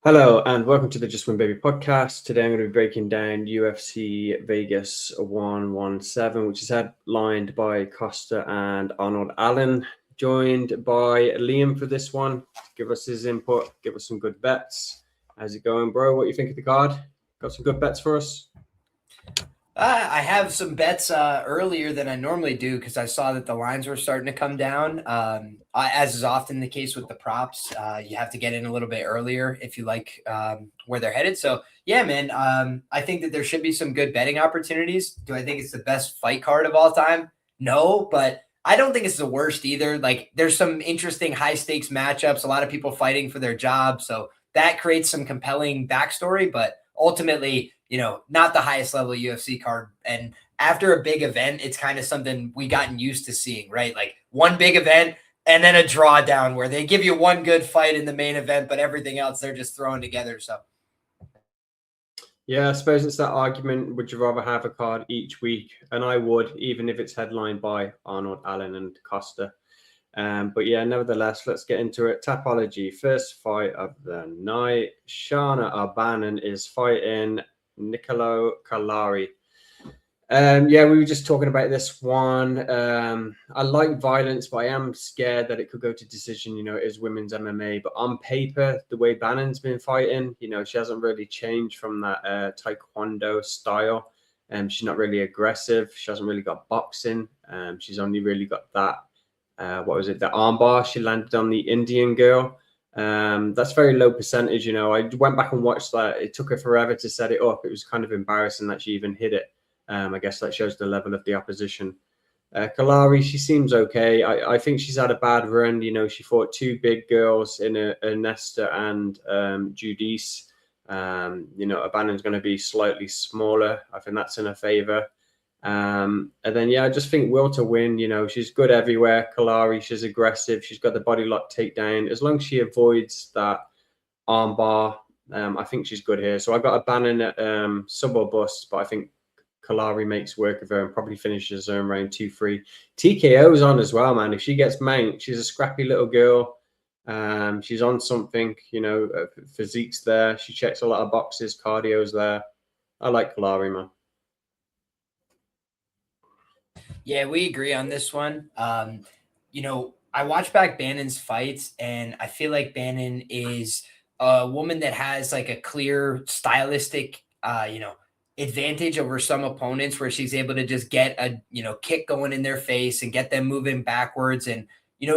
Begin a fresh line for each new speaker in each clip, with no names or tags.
Hello and welcome to the Just Win Baby podcast. Today I'm going to be breaking down UFC Vegas 117, which is headlined by Costa and Arnold Allen, joined by Liam for this one. Give us his input, give us some good bets. How's it going, bro? What do you think of the card? Got some good bets for us?
I have some bets earlier than I normally do because I saw that the lines were starting to come down. As is often the case with the props, you have to get in a little bit earlier if you like where they're headed. So, yeah, man, I think that there should be some good betting opportunities. Do I think it's the best fight card of all time? No, but I don't think it's the worst either. Like, there's some interesting high stakes matchups, a lot of people fighting for their jobs. So that creates some compelling backstory, but ultimately, not the highest level UFC card. And after a big event, it's kind of something we gotten used to seeing, right? Like one big event and then a drawdown where they give you one good fight in the main event, but everything else they're just throwing together. So,
Yeah, I suppose it's that argument. Would you rather have a card each week? And I would, even if it's headlined by Arnold Allen and Costa. But yeah, nevertheless, let's get into it. Tapology, first fight of the night. Shana Bannon is fighting Nicolo Calari. Yeah, we were just talking about this one. I like violence, but I am scared that it could go to decision. It is women's MMA, but on paper, the way Bannon's been fighting, she hasn't really changed from that Taekwondo style. She's not really aggressive. She hasn't really got boxing. She's only really got that. What was it? The armbar she landed on the Indian girl. That's very low percentage. I went back and watched that. It took her forever to set it up. It was kind of embarrassing that she even hit it. I guess that shows the level of the opposition. Calari, she seems okay. I think she's had a bad run. She fought two big girls in Nesta and Judice. Abandon's going to be slightly smaller. I think that's in her favor. And then, yeah, I just think will to win. She's good everywhere. Calari, she's aggressive. She's got the body lock takedown. As long as she avoids that armbar, I think she's good here. So I got a Bannon at sub or bust, but I think Calari makes work of her and probably finishes her in round 2-3. TKO's on as well, man. If she gets mount, she's a scrappy little girl. She's on something, physique's there. She checks a lot of boxes, cardio's there. I like Calari, man.
yeah, we agree on this one. I watch back Bannon's fights, and I feel like Bannon is a woman that has like a clear stylistic, advantage over some opponents where she's able to just get a, kick going in their face and get them moving backwards. And,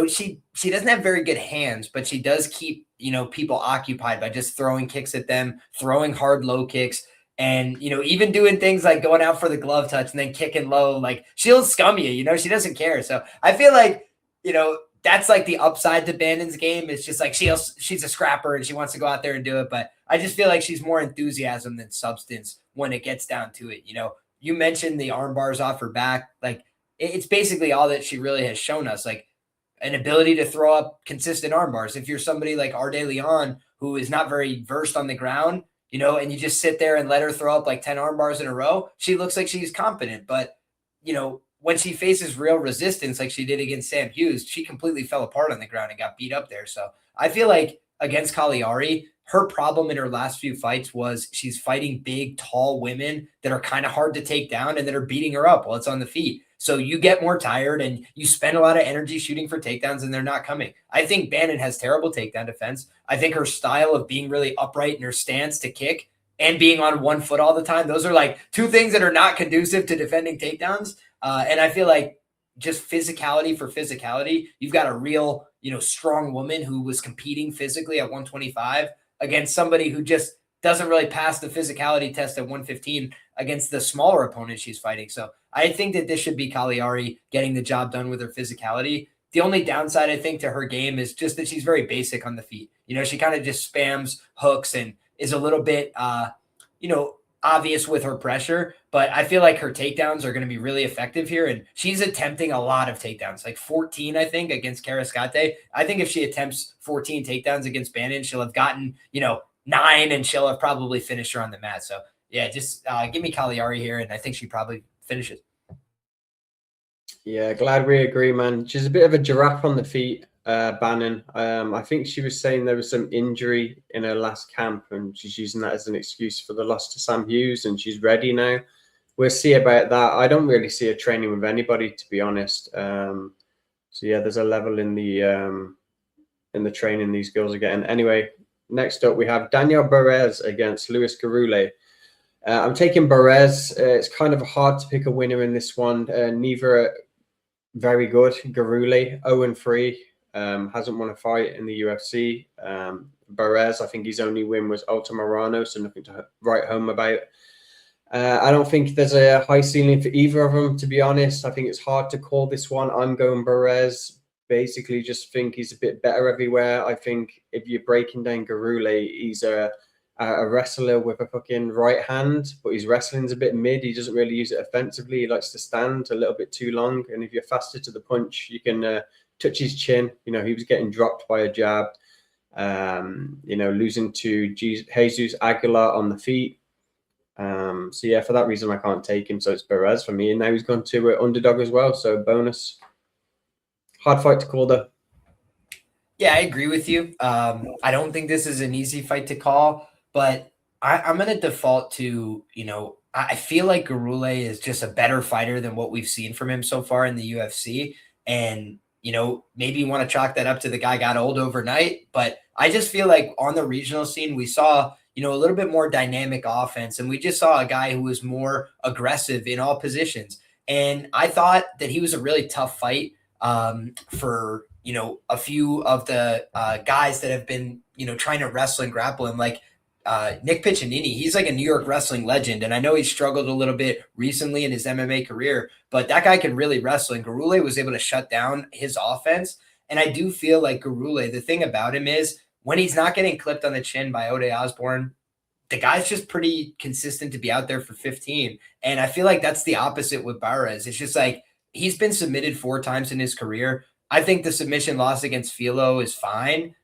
she doesn't have very good hands, but she does keep, people occupied by just throwing kicks at them, throwing hard low kicks. And, even doing things like going out for the glove touch and then kicking low, like she'll scum you, she doesn't care. So I feel like, that's like the upside to Bannon's game. It's just like she's a scrapper and she wants to go out there and do it. But I just feel like she's more enthusiasm than substance when it gets down to it. You mentioned the arm bars off her back. Like it's basically all that she really has shown us. Like an ability to throw up consistent arm bars. If you're somebody like Arde Leon, who is not very versed on the ground, and you just sit there and let her throw up like 10 arm bars in a row, she looks like she's competent. But, when she faces real resistance, like she did against Sam Hughes, she completely fell apart on the ground and got beat up there. So I feel like against Calari, her problem in her last few fights was she's fighting big, tall women that are kind of hard to take down and that are beating her up while it's on the feet. So you get more tired and you spend a lot of energy shooting for takedowns and they're not coming. I think Bannon has terrible takedown defense. I think her style of being really upright in her stance to kick and being on one foot all the time, those are like two things that are not conducive to defending takedowns. And I feel like just physicality for physicality, you've got a real, strong woman who was competing physically at 125 against somebody who just doesn't really pass the physicality test at 115 against the smaller opponent she's fighting. So I think that this should be Calari getting the job done with her physicality. The only downside, I think, to her game is just that she's very basic on the feet. She kind of just spams hooks and is a little bit, obvious with her pressure, but I feel like her takedowns are going to be really effective here. And she's attempting a lot of takedowns, like 14, I think, against Karascate. I think if she attempts 14 takedowns against Bannon, she'll have gotten, 9 and she'll have probably finished her on the mat. So yeah, just give me Calari here. And I think she probably finishes.
Yeah, glad we agree, man. She's a bit of a giraffe on the feet. Bannon. I think she was saying there was some injury in her last camp, and she's using that as an excuse for the loss to Sam Hughes, and she's ready now. We'll see about that. I don't really see her training with anybody, to be honest. So yeah, there's a level in the training these girls are getting. Anyway, next up we have Daniel Barez against Luis Gurule. I'm taking Barez. It's kind of hard to pick a winner in this one. Neither are very good. Gurule 0-3. Hasn't won a fight in the UFC. Barez, I think his only win was Altamirano, so nothing to write home about. I don't think there's a high ceiling for either of them, to be honest. I think it's hard to call this one. I'm going Barez. Basically, just think he's a bit better everywhere. I think if you're breaking down Gurule, he's a wrestler with a fucking right hand, but his wrestling's a bit mid. He doesn't really use it offensively. He likes to stand a little bit too long. And if you're faster to the punch, you can touch his chin. You know, he was getting dropped by a jab. You know, losing to Jesus Aguilar on the feet. So yeah, for that reason, I can't take him. So it's Barez for me. And now he's gone to underdog as well. So bonus. Hard fight to call though.
Yeah, I agree with you. I don't think this is an easy fight to call, but I'm going to default to, you know, I feel like Gurule is just a better fighter than what we've seen from him so far in the UFC. And, you know, maybe you want to chalk that up to the guy got old overnight, but I just feel like on the regional scene, we saw, you know, a little bit more dynamic offense. And we just saw a guy who was more aggressive in all positions. And I thought that he was a really tough fight for, you know, a few of the guys that have been, you know, trying to wrestle and grapple him, like Nick Piccinini. He's like a New York wrestling legend. And I know he's struggled a little bit recently in his MMA career, but that guy can really wrestle. And Gurule was able to shut down his offense. And I do feel like Gurule, the thing about him is when he's not getting clipped on the chin by Ode Osborne, the guy's just pretty consistent to be out there for 15. And I feel like that's the opposite with Barez. It's just like, he's been submitted 4 times in his career. I think the submission loss against Filo is fine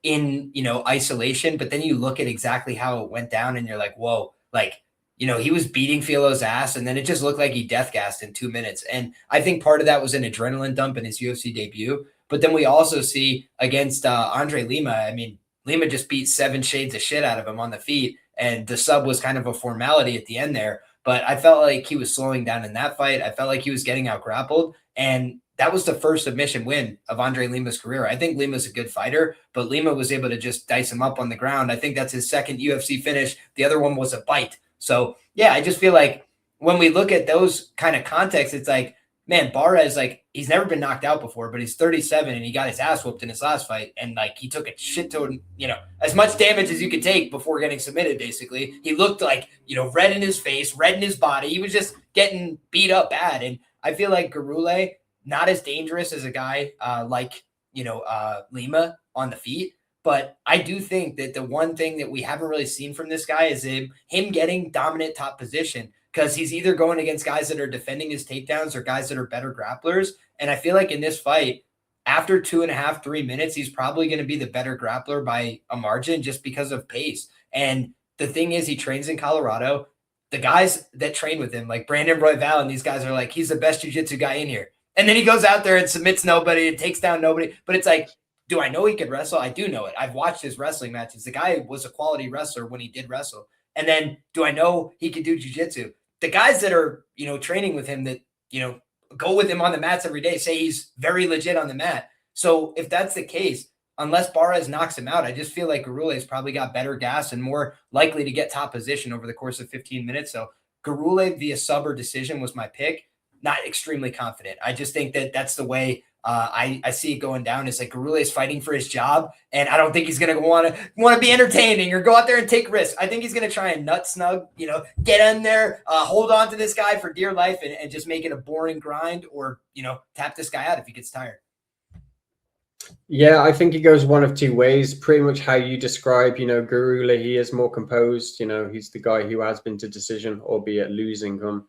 in, you know, isolation, but then you look at exactly how it went down and you're like, whoa, like, you know, he was beating Filo's ass and then it just looked like he death gassed in 2 minutes. And I think part of that was an adrenaline dump in his UFC debut. But then we also see against Andre Lima, I mean, Lima just beat 7 shades of shit out of him on the feet. And the sub was kind of a formality at the end there. But I felt like he was slowing down in that fight. I felt like he was getting out grappled. And that was the first submission win of Andre Lima's career. I think Lima's a good fighter, but Lima was able to just dice him up on the ground. I think that's his second UFC finish. The other one was a bite. So, yeah, I just feel like when we look at those kind of contexts, it's like, man, Barez, like, he's never been knocked out before, but he's 37 and he got his ass whooped in his last fight. And, like, he took a shit ton, you know, as much damage as you could take before getting submitted, basically. He looked like, you know, red in his face, red in his body. He was just getting beat up bad. And I feel like Gurule, not as dangerous as a guy like, you know, Lima on the feet. But I do think that the one thing that we haven't really seen from this guy is him getting dominant top position, because he's either going against guys that are defending his takedowns or guys that are better grapplers. And I feel like in this fight, after 2.5, 3 minutes, he's probably going to be the better grappler by a margin just because of pace. And the thing is, he trains in Colorado. The guys that train with him, like Brandon Royval and these guys, are like, he's the best jiu-jitsu guy in here. And then he goes out there and submits nobody and takes down nobody. But it's like, do I know he could wrestle? I do know it. I've watched his wrestling matches. The guy was a quality wrestler when he did wrestle. And then do I know he could do jiu-jitsu? The guys that are, you know, training with him that, you know, go with him on the mats every day say he's very legit on the mat. So if that's the case, unless Barez knocks him out, I just feel like Gurule's probably got better gas and more likely to get top position over the course of 15 minutes. So Gurule via sub or decision was my pick. Not extremely confident. I just think that that's the way I see it going down. It's like Gurule is fighting for his job, and I don't think he's going to want to be entertaining or go out there and take risks. I think he's going to try and nut snug, you know, get in there, hold on to this guy for dear life, and just make it a boring grind, or, you know, tap this guy out if he gets tired.
Yeah, I think it goes one of 2 ways. Pretty much how you describe, you know, Gurule, he is more composed. You know, he's the guy who has been to decision, albeit losing him.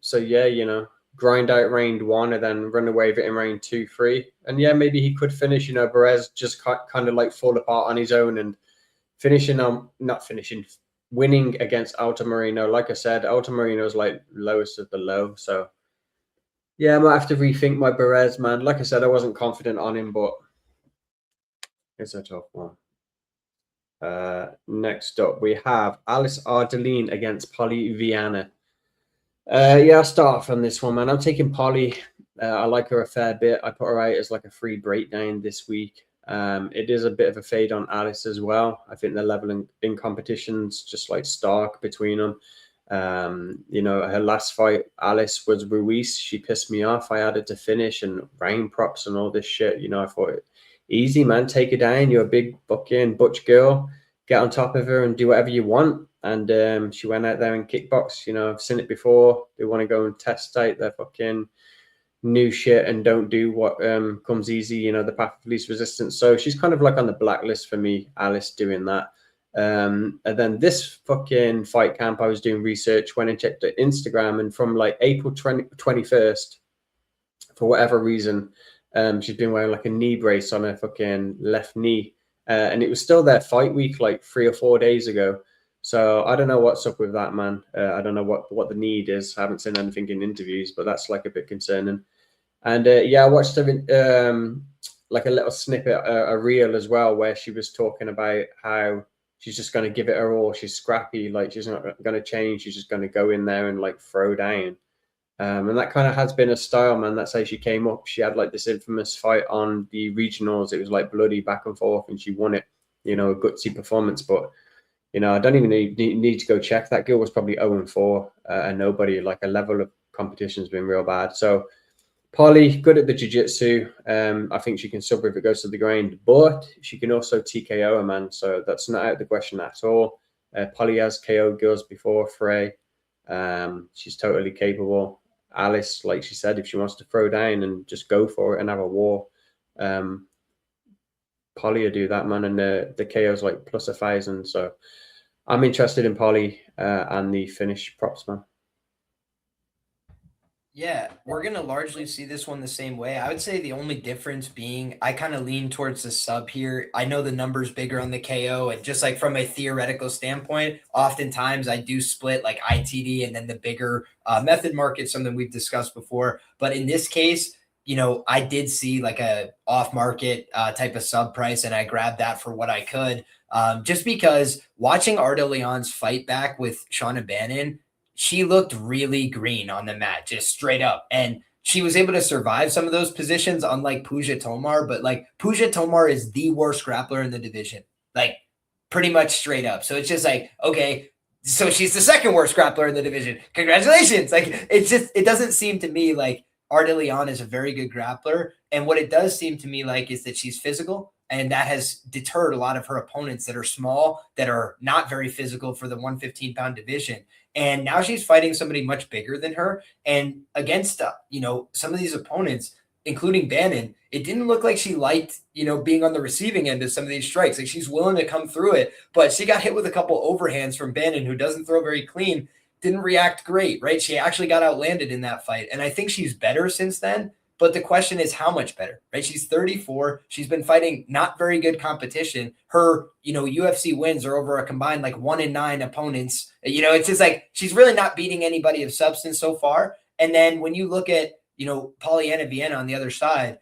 So yeah, you know, grind out round 1 and then run away with it in round 2, 3. And yeah, maybe he could finish, you know, Barez just kind of like fall apart on his own and winning against Altamirano. Like I said, Altamirano is like lowest of the low. So Yeah, I might have to rethink my Barez, man. Like I said, I wasn't confident on him, but it's a tough one. Next up, we have Alice Ardeline against Polly Viana. Yeah, I'll start off on this one, man. I'm taking Polly. I like her a fair bit. I put her out as like a free breakdown this week. It is a bit of a fade on Alice as well. I think they're leveling in competitions, just like stark between them. Her last fight, Alice, was Ruiz. She pissed me off. I had her to finish and rain props and all this shit. I thought, easy, man, take her down. You're a big fucking butch girl. Get on top of her and do whatever you want. And she went out there and kickbox. I've seen it before. They want to go and test out their fucking new shit and don't do what comes easy, the path of least resistance. So she's kind of like on the blacklist for me, Alice, doing that. And then this fucking fight camp, I was doing research, went and checked her Instagram, and from like April 21st, for whatever reason, she's been wearing like a knee brace on her fucking left knee. And it was still their fight week like 3 or 4 days ago. So I don't know what's up with that, man. I don't know what the need is. I haven't seen anything in interviews, but that's like a bit concerning. And I watched like a little snippet, a reel as well, where she was talking about how she's just going to give it her all. She's scrappy, like she's not going to change. She's just going to go in there and like throw down. And that kind of has been a style, man. That's how she came up. She had like this infamous fight on the regionals. It was like bloody back and forth, and she won it. A gutsy performance, but. I don't even need to go check. That girl was probably 0-4 and nobody. Like, a level of competition has been real bad. So Polly, good at the jiu-jitsu. I think she can sub if it goes to the ground, but she can also TKO a man. So that's not out of the question at all. Polly has KO girls before Frey. She's totally capable. Alice, like she said, if she wants to throw down and just go for it and have a war, Polly will do that, man, and the KO's like plus 1,000. So I'm interested in Polly and the finish props, man.
Yeah, we're going to largely see this one the same way. I would say the only difference being I kind of lean towards the sub here. I know the number's bigger on the KO, and just like from a theoretical standpoint, oftentimes I do split like ITD and then the bigger method market, something we've discussed before. But in this case, I did see like a off market type of sub price, and I grabbed that for what I could. Just because watching Arda Leon's fight back with Shauna Bannon, she looked really green on the mat, just straight up. And she was able to survive some of those positions, unlike Pooja Tomar. But like Pooja Tomar is the worst grappler in the division, like pretty much straight up. So it's just like, okay, so she's the second worst grappler in the division. Congratulations. Like it doesn't seem to me like Arda Leon is a very good grappler. And what it does seem to me like is that she's physical. And that has deterred a lot of her opponents that are small, that are not very physical for the 115-pound division. And now she's fighting somebody much bigger than her. And against, some of these opponents, including Bannon, it didn't look like she liked, being on the receiving end of some of these strikes. Like she's willing to come through it, but she got hit with a couple overhands from Bannon, who doesn't throw very clean, didn't react great, right? She actually got outlanded in that fight. And I think she's better since then. But the question is how much better, right? She's 34. She's been fighting not very good competition. Her, UFC wins are over a combined like 1-9 opponents. It's just like she's really not beating anybody of substance so far. And then when you look at, Polyana Viena on the other side,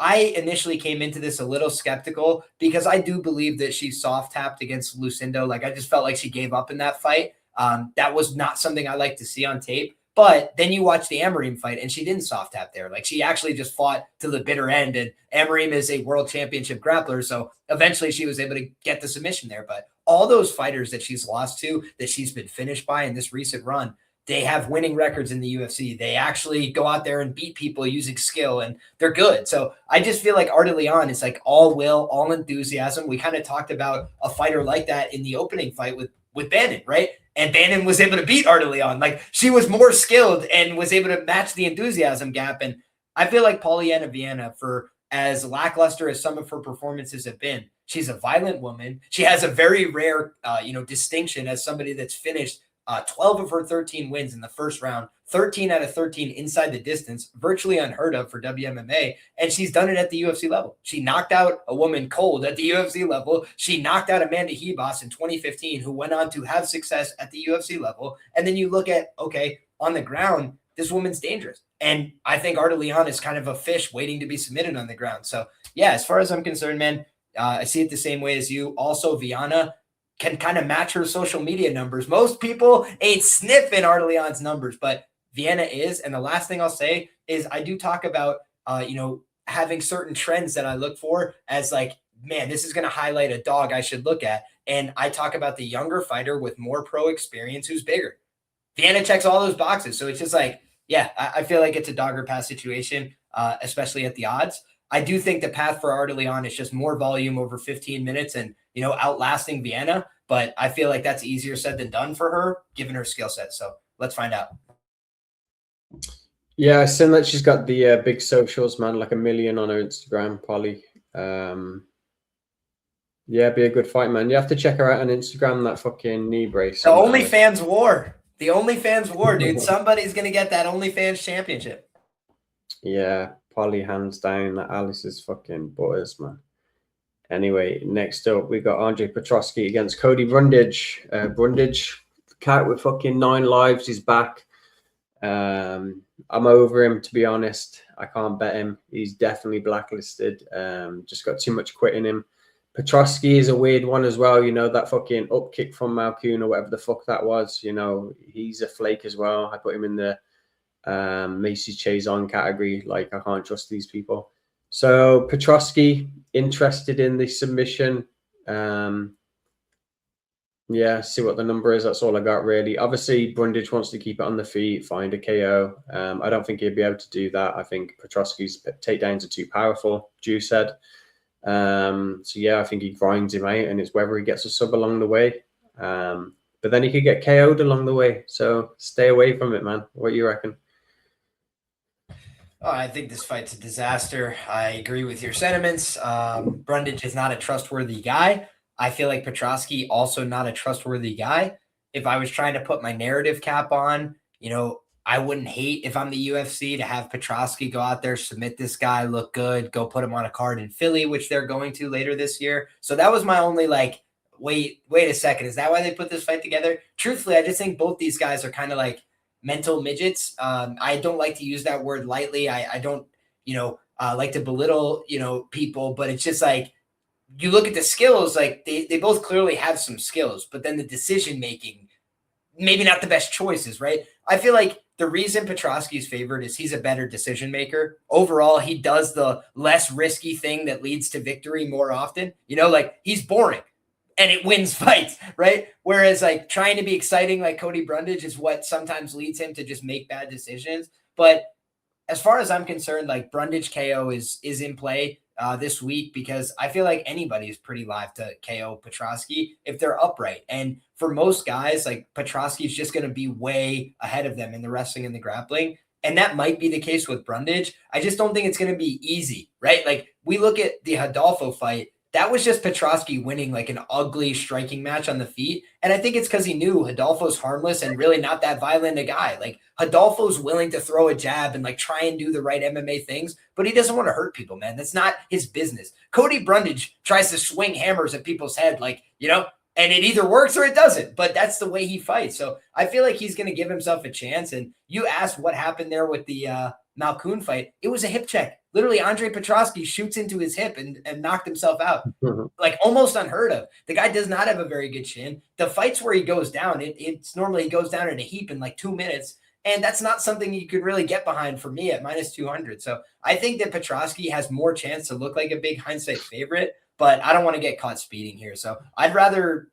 I initially came into this a little skeptical because I do believe that she soft tapped against Lucindo. Like I just felt like she gave up in that fight. That was not something I like to see on tape. But then you watch the Amorim fight, and she didn't soft tap there. Like she actually just fought to the bitter end. And Amorim is a world championship grappler, so eventually she was able to get the submission there. But all those fighters that she's lost to, that she's been finished by in this recent run, they have winning records in the UFC. They actually go out there and beat people using skill, and they're good. So I just feel like Arda Leon is like all will, all enthusiasm. We kind of talked about a fighter like that in the opening fight with Bannon, right? And Bannon was able to beat Arda Leon. Like she was more skilled and was able to match the enthusiasm gap. And I feel like Polyana Viena, for as lackluster as some of her performances have been, she's a violent woman. She has a very rare, distinction as somebody that's finished 12 of her 13 wins in the first round, 13 out of 13 inside the distance, virtually unheard of for WMMA. And she's done it at the UFC level. She knocked out a woman cold at the UFC level. She knocked out Amanda Hebos in 2015, who went on to have success at the UFC level. And then you look at, okay, on the ground, this woman's dangerous. And I think Arda Leon is kind of a fish waiting to be submitted on the ground. So yeah, as far as I'm concerned, man, I see it the same way as you. Also, Viana can kind of match her social media numbers. Most people ain't sniffing Arda Leon's numbers, but Vienna is. And the last thing I'll say is I do talk about, having certain trends that I look for as like, man, this is going to highlight a dog I should look at. And I talk about the younger fighter with more pro experience who's bigger. Vienna checks all those boxes. So it's just like, yeah, I feel like it's a dog or pass situation, especially at the odds. I do think the path for Arda Leon is just more volume over 15 minutes and, outlasting Vienna. But I feel like that's easier said than done for her, given her skill set. So let's find out.
Yeah, I seen that she's got the big socials, man, like 1 million on her Instagram, Polly. Yeah, be a good fight, man. You have to check her out on Instagram, that fucking knee brace.
The OnlyFans war. The OnlyFans war, dude. Somebody's going to get that OnlyFans championship.
Yeah, Polly hands down. That Alice is fucking butters, man. Anyway, next up, we got Andre Petroski against Cody Brundage. Brundage, cat with fucking 9 lives. He's back. I'm over him, to be honest. I can't bet him. He's definitely blacklisted. Just got too much quit in him. Petroski is a weird one as well. That fucking up kick from Malkoun or whatever the fuck that was. He's a flake as well. I put him in the Macy Chazon category. Like, I can't trust these people. So Petroski, interested in the submission. Yeah, see what the number is. That's all I got, really. Obviously, Brundage wants to keep it on the feet, find a KO. I don't think he'd be able to do that. I think Petroski's takedowns are too powerful, Drew said. So, yeah, I think he grinds him out, and it's whether he gets a sub along the way. But then he could get KO'd along the way. So stay away from it, man. What do you reckon?
Oh, I think this fight's a disaster. I agree with your sentiments. Brundage is not a trustworthy guy. I feel like Petroski also not a trustworthy guy. If I was trying to put my narrative cap on, I wouldn't hate if I'm the UFC to have Petroski go out there, submit this guy, look good, go put him on a card in Philly, which they're going to later this year. So that was my only wait a second. Is that why they put this fight together? Truthfully, I just think both these guys are kind of like mental midgets. I don't like to use that word lightly. I don't, like to belittle, people, but it's just like, you look at the skills, like they both clearly have some skills, but then the decision-making, maybe not the best choices, right? I feel like the reason Petroski's favored is he's a better decision maker. Overall, he does the less risky thing that leads to victory more often. He's boring and it wins fights, right? Whereas like trying to be exciting like Cody Brundage is what sometimes leads him to just make bad decisions. But as far as I'm concerned, like Brundage KO is in play this week because I feel like anybody is pretty live to KO Petroski if they're upright. And for most guys, like Petroski is just going to be way ahead of them in the wrestling and the grappling. And that might be the case with Brundage. I just don't think it's going to be easy, right? Like we look at the Rodolfo fight. That was just Petroski winning like an ugly striking match on the feet. And I think it's because he knew Rodolfo's harmless and really not that violent a guy. Like Rodolfo's willing to throw a jab and like try and do the right MMA things, but he doesn't want to hurt people, man. That's not his business. Cody Brundage tries to swing hammers at people's head, and it either works or it doesn't, but that's the way he fights. So I feel like he's going to give himself a chance. And you asked what happened there with the Malkoun fight. It was a hip check. Literally, Andre Petroski shoots into his hip and knocked himself out. Like almost unheard of. The guy does not have a very good chin. The fights where he goes down, it's normally he goes down in a heap in like 2 minutes. And that's not something you could really get behind for me at minus 200. So I think that Petroski has more chance to look like a big hindsight favorite, but I don't want to get caught speeding here. So I'd rather,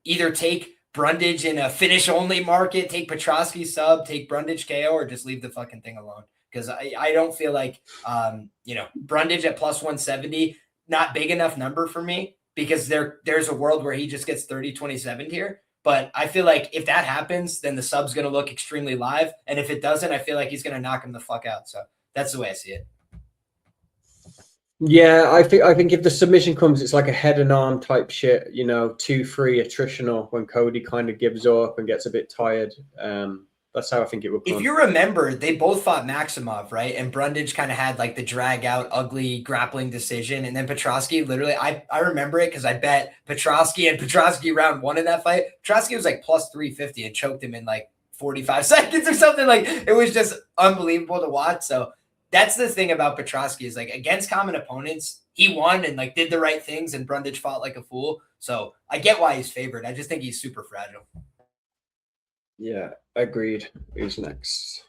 either take Brundage in a finish only market, take Petroski sub, take Brundage KO, or just leave the fucking thing alone. Because I don't feel like, Brundage at plus 170, not big enough number for me because there's a world where he just gets 30-27 here. But I feel like if that happens, then the sub's going to look extremely live. And if it doesn't, I feel like he's going to knock him the fuck out. So that's the way I see it.
Yeah, I think if the submission comes, it's like a head and arm type shit, 2-3 attritional when Cody kind of gives up and gets a bit tired. That's how I think it would come.
If you remember, they both fought Maximov, right? And Brundage kind of had like the drag out, ugly grappling decision. And then Petroski, literally, I remember it because I bet Petroski round 1 in that fight. Petroski was like plus 350 and choked him in like 45 seconds or something. Like, it was just unbelievable to watch. So that's the thing about Petrosky is like against common opponents, he won and like did the right things, and Brundage fought like a fool. So I get why he's favored. I just think he's super fragile.
Yeah, agreed. Who's next?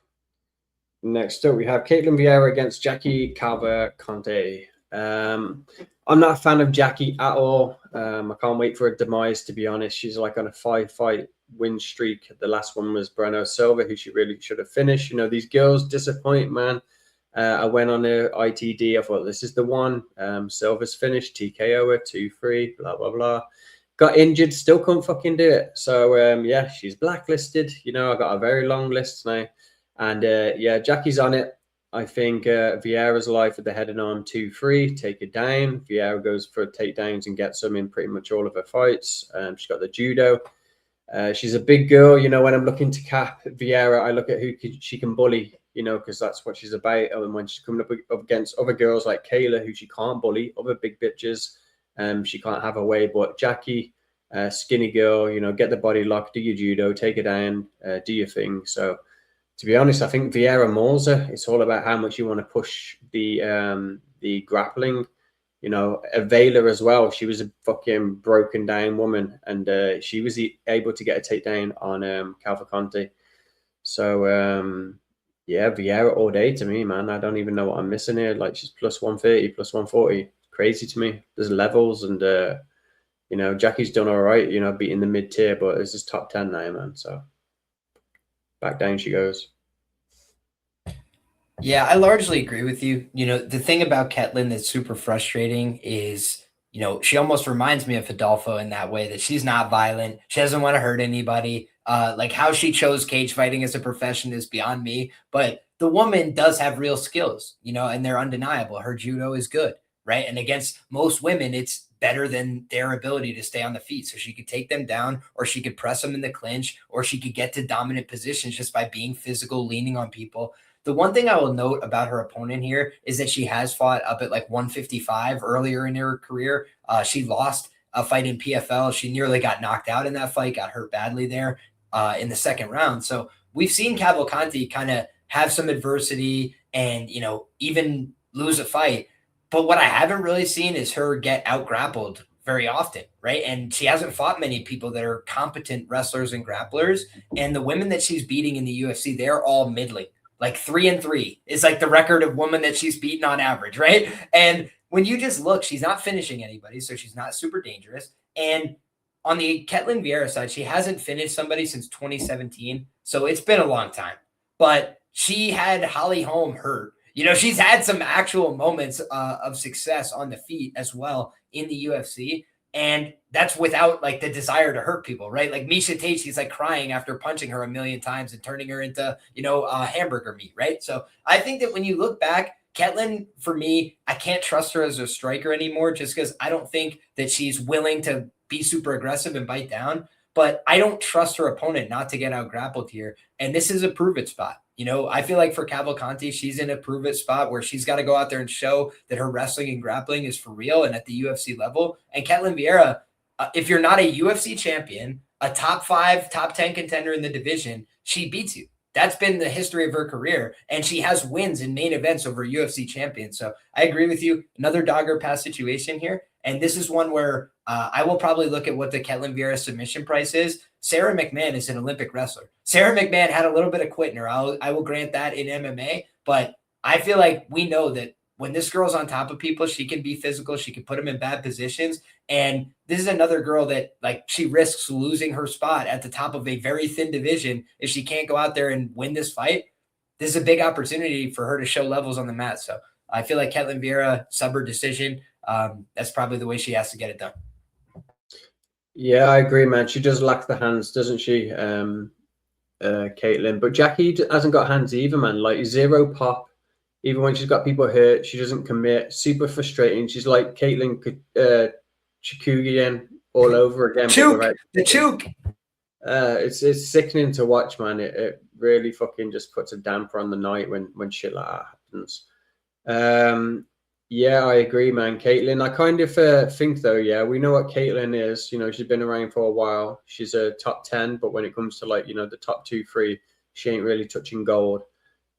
Next up, we have Caitlin Vieira against Jackie Calva-Conte. I'm not a fan of Jackie at all. I can't wait for her demise, to be honest. She's like on a 5-fight win streak. The last one was Breno Silva, who she really should have finished. You know, these girls disappoint, man. I went on her ITD. I thought, this is the one. Silva's finished, TKO her, 2-3, blah, blah, blah. Got injured, still couldn't fucking do it. So, yeah, she's blacklisted. You know, I got a very long list now. And, yeah, Jackie's on it. I think Vieira's alive with the head and arm 2-3, take it down. Vieira goes for takedowns and gets them in pretty much all of her fights. She's got the judo. She's a big girl. You know, when I'm looking to cap Vieira, I look at who she can bully, you know, because that's what she's about. And when she's coming up against other girls like Kayla, who she can't bully, other big bitches, she can't have her way. But Jackie, skinny girl, you know, get the body lock, do your judo, take it down, do your thing. So, to be honest, I think Vieira mauls her. It's all about how much you want to push the grappling. You know, Vela as well. She was a fucking broken down woman, and she was able to get a takedown on Calva-Conte. So, yeah, Vieira all day to me, man. I don't even know what I'm missing here. Like, she's plus 130, plus 140. Crazy to me. There's levels, and, you know, Jackie's done all right, you know, beating the mid-tier, but this is top 10 now, man. So, back down she goes.
Yeah, I largely agree with you. You know, the thing about Ketlin that's super frustrating is, you know, she almost reminds me of Adolfo in that way, that she's not violent. She doesn't want to hurt anybody. Like how she chose cage fighting as a profession is beyond me. But the woman does have real skills, you know, and they're undeniable. Her judo is good, right? And against most women, it's better than their ability to stay on the feet. So she could take them down, or she could press them in the clinch, or she could get to dominant positions just by being physical, leaning on people. The one thing I will note about her opponent here is that she has fought up at like 155 earlier in her career. She lost a fight in PFL. She nearly got knocked out in that fight, got hurt badly there in the second round. So we've seen Cavalcanti kind of have some adversity and, you know, even lose a fight. But what I haven't really seen is her get out grappled very often, right? And she hasn't fought many people that are competent wrestlers and grapplers. And the women that she's beating in the UFC, they're all middling. Like 3-3 is like the record of women that she's beaten on average, right? And when you just look, she's not finishing anybody, so she's not super dangerous. And on the Ketlin Vieira side, she hasn't finished somebody since 2017, so it's been a long time. But she had Holly Holm hurt. You know, she's had some actual moments of success on the feet as well in the UFC. And that's without like the desire to hurt people, right? Like Miesha Tate, she's like crying after punching her a million times and turning her into, you know, hamburger meat, right? So I think that when you look back, Ketlin, for me, I can't trust her as a striker anymore just because I don't think that she's willing to be super aggressive and bite down. But I don't trust her opponent not to get out grappled here. And this is a prove it spot. You know, I feel like for Cavalcanti, she's in a prove it spot where she's got to go out there and show that her wrestling and grappling is for real and at the UFC level. And Ketlin Vieira, if you're not a UFC champion, a top 5, top 10 contender in the division, she beats you. That's been the history of her career. And she has wins in main events over UFC champions. So I agree with you. Another dogger pass situation here. And this is one where I will probably look at what the Ketlin Vieira submission price is. Sarah McMahon is an Olympic wrestler. Sarah McMahon had a little bit of quit in her. I will grant that in MMA. But I feel like we know that when this girl's on top of people, she can be physical. She can put them in bad positions. And this is another girl that like she risks losing her spot at the top of a very thin division if she can't go out there and win this fight. This is a big opportunity for her to show levels on the mat. So I feel like Ketlin Vieira, sub her decision. That's probably the way she has to get it done.
Yeah, I agree, man. She does lack the hands, doesn't she, Caitlin? But Jackie hasn't got hands either, man. Like zero pop. Even when she's got people hurt, she doesn't commit. Super frustrating. She's like Caitlin Chikugian all over again.
The choke.
It's sickening to watch, man. It really fucking just puts a damper on the night when shit like that happens. Yeah, I agree, man. Caitlin, I kind of think though, yeah, we know what Caitlin is. You know, she's been around for a while. She's a top 10, but when it comes to like, you know, the top 2, 3, she ain't really touching gold.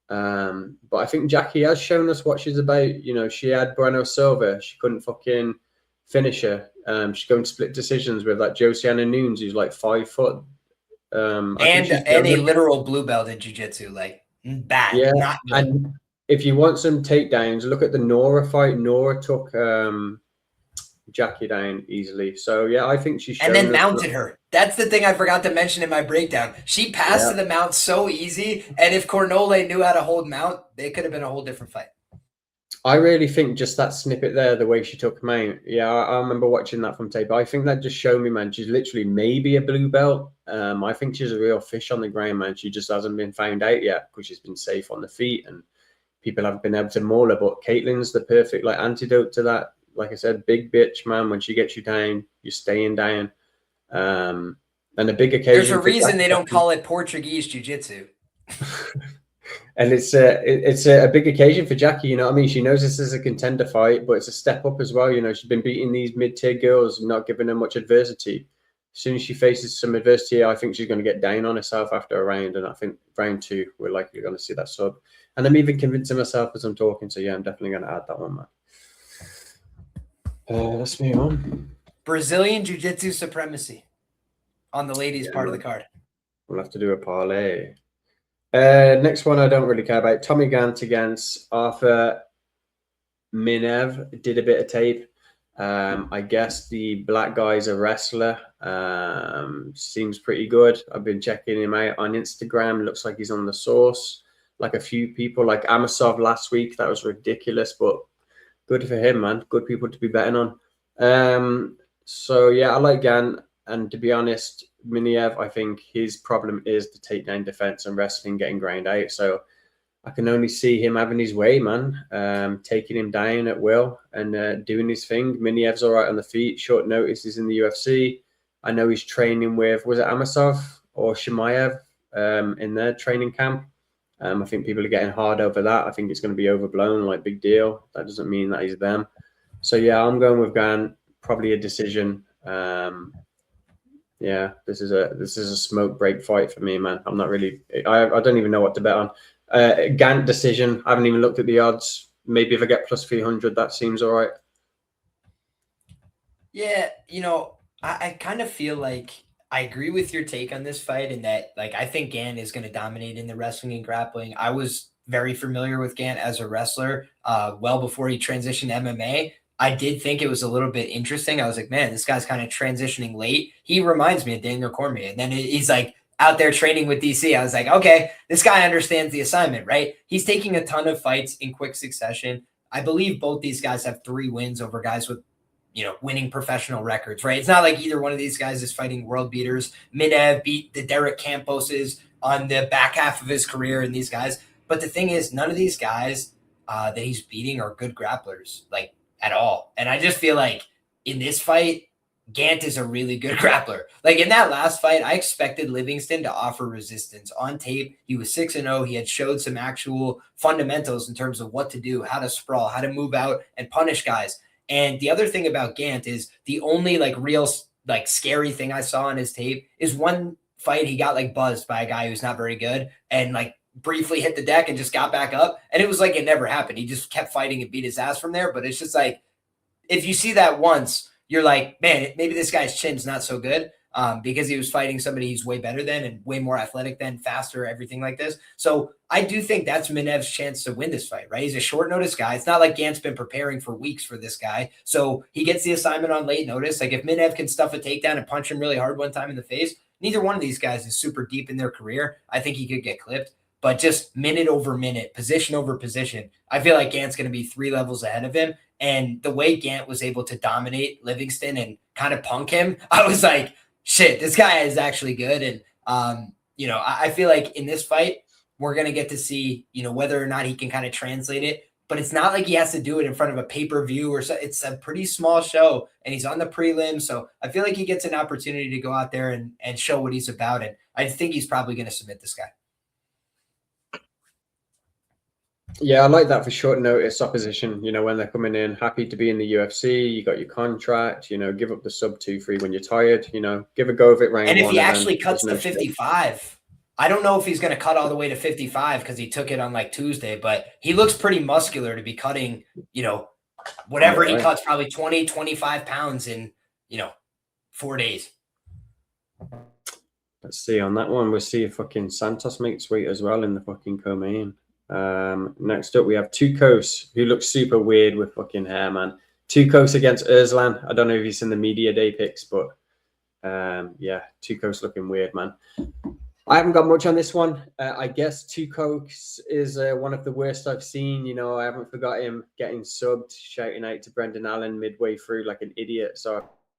But I think Jackie has shown us what she's about. You know, she had Breno Silva. She couldn't fucking finish her. She's going to split decisions with like Josiana Nunes, who's like 5 foot. I think she's
and a literal blue belt in jiu-jitsu, like bad,
yeah,
not good.
and if you want some takedowns, look at the Nora fight. Nora took Jackie down easily. So yeah, I think she's shown
and then
us
mounted her. That's the thing I forgot to mention in my breakdown. She passed to the mount so easy, and if Cornole knew how to hold mount, they could have been a whole different fight.
I really think just that snippet there, the way she took him out. Yeah, I remember watching that from tape. I think that just showed me, man, she's literally maybe a blue belt. I think she's a real fish on the ground, man. She just hasn't been found out yet because she's been safe on the feet and people haven't been able to maul her. But Caitlin's the perfect like antidote to that. Like I said, big bitch, man. When she gets you down, you're staying down. And a big occasion.
There's a reason they don't call it Portuguese jiu-jitsu.
And it's a big occasion for Jackie, you know what I mean? She knows this is a contender fight, but it's a step up as well. You know, she's been beating these mid-tier girls and not giving them much adversity. As soon as she faces some adversity, I think she's going to get down on herself after a round. And I think round 2, we're likely going to see that sub. And I'm even convincing myself as I'm talking. So, yeah, I'm definitely going to add that one, man. Let's move on.
Brazilian Jiu-Jitsu supremacy on the ladies' part of the card.
We'll have to do a parlay. Next one I don't really care about. Tommy Gantt against Arthur Minev. Did a bit of tape. I guess the black guy's a wrestler. Seems pretty good. I've been checking him out on Instagram. Looks like he's on the source. Like a few people, like Amasov last week. That was ridiculous, but good for him, man. Good people to be betting on. So, yeah, I like Gantt. And to be honest, Minev, I think his problem is the takedown defense and wrestling getting ground out. So I can only see him having his way, man, taking him down at will and doing his thing. Minev's all right on the feet. Short notice, he's in the UFC. I know he's training with, was it Amasov or Shimaev in their training camp? I think people are getting hard over that. I think it's going to be overblown, like big deal. That doesn't mean that he's them. So, yeah, I'm going with Gantt. Probably a decision. Yeah, this is a smoke break fight for me, man. I'm not really. I don't even know what to bet on. Gantt decision. I haven't even looked at the odds. Maybe if I get plus 300, that seems all right.
Yeah, you know, I kind of feel like I agree with your take on this fight in that, like, I think Gantt is going to dominate in the wrestling and grappling. I was very familiar with Gantt as a wrestler well before he transitioned to MMA. I did think it was a little bit interesting. I was like, man, this guy's kind of transitioning late. He reminds me of Daniel Cormier. And then he's like out there training with DC. I was like, okay, this guy understands the assignment, right? He's taking a ton of fights in quick succession. I believe both these guys have 3 wins over guys with, you know, winning professional records, right? It's not like either one of these guys is fighting world beaters. Minev beat the Derek Camposes on the back half of his career and these guys. But the thing is, none of these guys that he's beating are good grapplers. Like, at all. And I just feel like in this fight, Gantt is a really good grappler. Like in that last fight, I expected Livingston to offer resistance. On tape, he was 6-0. He had showed some actual fundamentals in terms of what to do, how to sprawl, how to move out and punish guys. And the other thing about Gantt is the only like real like scary thing I saw on his tape is one fight he got like buzzed by a guy who's not very good and like briefly hit the deck and just got back up. And it was like it never happened. He just kept fighting and beat his ass from there. But it's just like, if you see that once, you're like, man, maybe this guy's chin's not so good because he was fighting somebody he's way better than and way more athletic than, faster, everything like this. So I do think that's Minev's chance to win this fight, right? He's a short notice guy. It's not like Gantt's been preparing for weeks for this guy. So he gets the assignment on late notice. Like if Minev can stuff a takedown and punch him really hard one time in the face, neither one of these guys is super deep in their career. I think he could get clipped. But just minute over minute, position over position, I feel like Gantt's going to be 3 levels ahead of him. And the way Gantt was able to dominate Livingston and kind of punk him, I was like, shit, this guy is actually good. And, you know, I feel like in this fight, we're going to get to see, you know, whether or not he can kind of translate it. But it's not like he has to do it in front of a pay-per-view or so. It's a pretty small show, and he's on the prelim. So I feel like he gets an opportunity to go out there and show what he's about. And I think he's probably going to submit this guy.
Yeah, I like that for short notice opposition. You know, when they're coming in, happy to be in the UFC, you got your contract. You know, give up the sub 2-3 when you're tired. You know, give a go of it
And
round
if he
one, and then
actually
there's
cuts
no
to
stress.
55, I don't know if he's going to cut all the way to 55 because he took it on like Tuesday, but he looks pretty muscular to be cutting, whatever
Right
he
away.
cuts, probably 20, 25 pounds in, 4 days.
Let's see on that one. We'll see if fucking Santos makes weight as well in the fucking co-main. Next up, we have Tukos, who looks super weird with fucking hair, man. Tukos against Erslan. I don't know if he's in the media day picks, but yeah, Tukos looking weird, man. I haven't got much on this one. I guess Tukos is one of the worst I've seen. You know, I haven't forgot him getting subbed, shouting out to Brendan Allen midway through like an idiot. So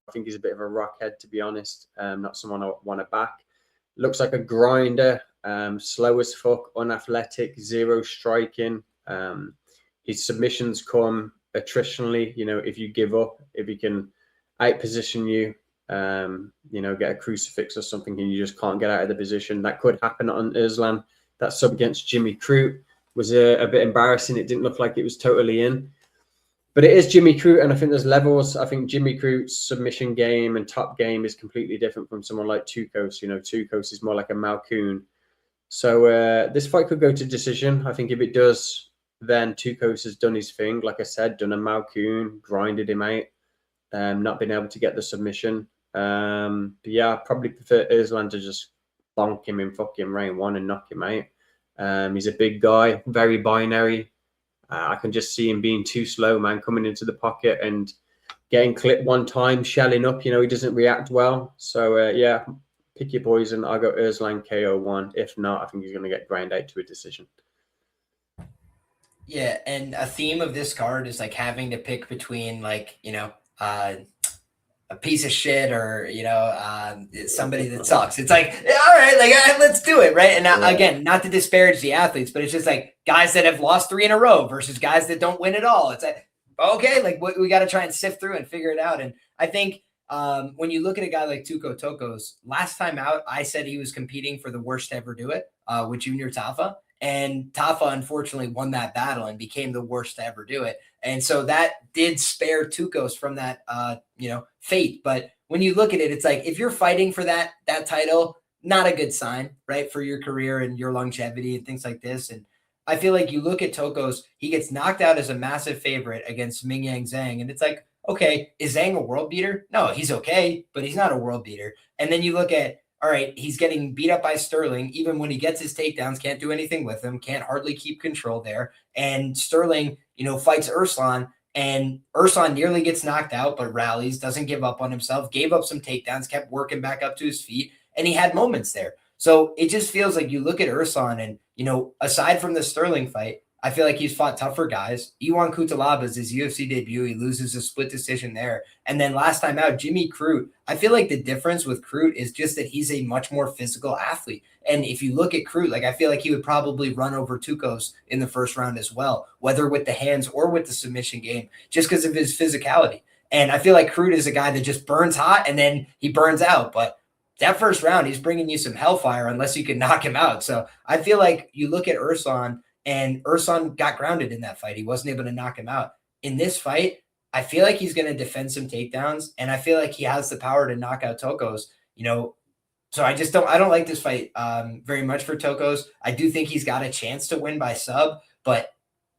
I think he's a bit of a rockhead, to be honest. Not someone I want to back. Looks like a grinder, slow as fuck, unathletic, zero striking. His submissions come attritionally. You know, if you give up, if he can outposition you, get a crucifix or something, and you just can't get out of the position. That could happen on Erslan. That sub against Jimmy Crute was a bit embarrassing. It didn't look like it was totally in. But it is Jimmy Crute, and I think there's levels. I think Jimmy Crute's submission game and top game is completely different from someone like Tukos. You know, Tukos is more like a Malkoon. So this fight could go to decision. I think if it does, then Tukos has done his thing. Like I said, done a Malkoon, grinded him out, not been able to get the submission. But yeah, I probably prefer Erslan to just bonk him in fucking round one and knock him out. He's a big guy, very binary. I can just see him being too slow, man, coming into the pocket and getting clipped one time, shelling up. You know, he doesn't react well. So, yeah, pick your poison. I'll go Erslan KO1. If not, I think he's going to get ground out to a decision.
Yeah, and a theme of this card is like having to pick between like, a piece of shit or somebody that sucks. It's like, all right, like let's do it, right? And now, again, not to disparage the athletes, but it's just like guys that have lost 3 in a row versus guys that don't win at all. It's like, okay, like we got to try and sift through and figure it out. And I think when you look at a guy like Tukos, last time out, I said he was competing for the worst to ever do it with Junior Tafa. And Tafa unfortunately won that battle and became the worst to ever do it. And so that did spare Tukos from that, fate. But when you look at it, it's like if you're fighting for that title, not a good sign, right, for your career and your longevity and things like this. And I feel like you look at Tukos, he gets knocked out as a massive favorite against Ming Yang Zhang, and it's like, okay, is Zhang a world beater? No, he's okay, but he's not a world beater. And then you look at, all right, he's getting beat up by Sterling. Even when he gets his takedowns, can't do anything with him, can't hardly keep control there. And Sterling, fights Erslan, and Erslan nearly gets knocked out, but rallies, doesn't give up on himself, gave up some takedowns, kept working back up to his feet, and he had moments there. So it just feels like you look at Erslan and, aside from the Sterling fight, I feel like he's fought tougher guys. Iwan Kutalaba's his UFC debut. He loses a split decision there. And then last time out, Jimmy Crute. I feel like the difference with Crute is just that he's a much more physical athlete. And if you look at Crute, like I feel like he would probably run over Tukos in the first round as well, whether with the hands or with the submission game, just because of his physicality. And I feel like Crute is a guy that just burns hot and then he burns out. But that first round, he's bringing you some hellfire unless you can knock him out. So I feel like you look at Erslan, and Erslan got grounded in that fight. He wasn't able to knock him out. In this fight, I feel like he's going to defend some takedowns, and I feel like he has the power to knock out Tukos. So I don't like this fight very much for Tukos. I do think he's got a chance to win by sub, but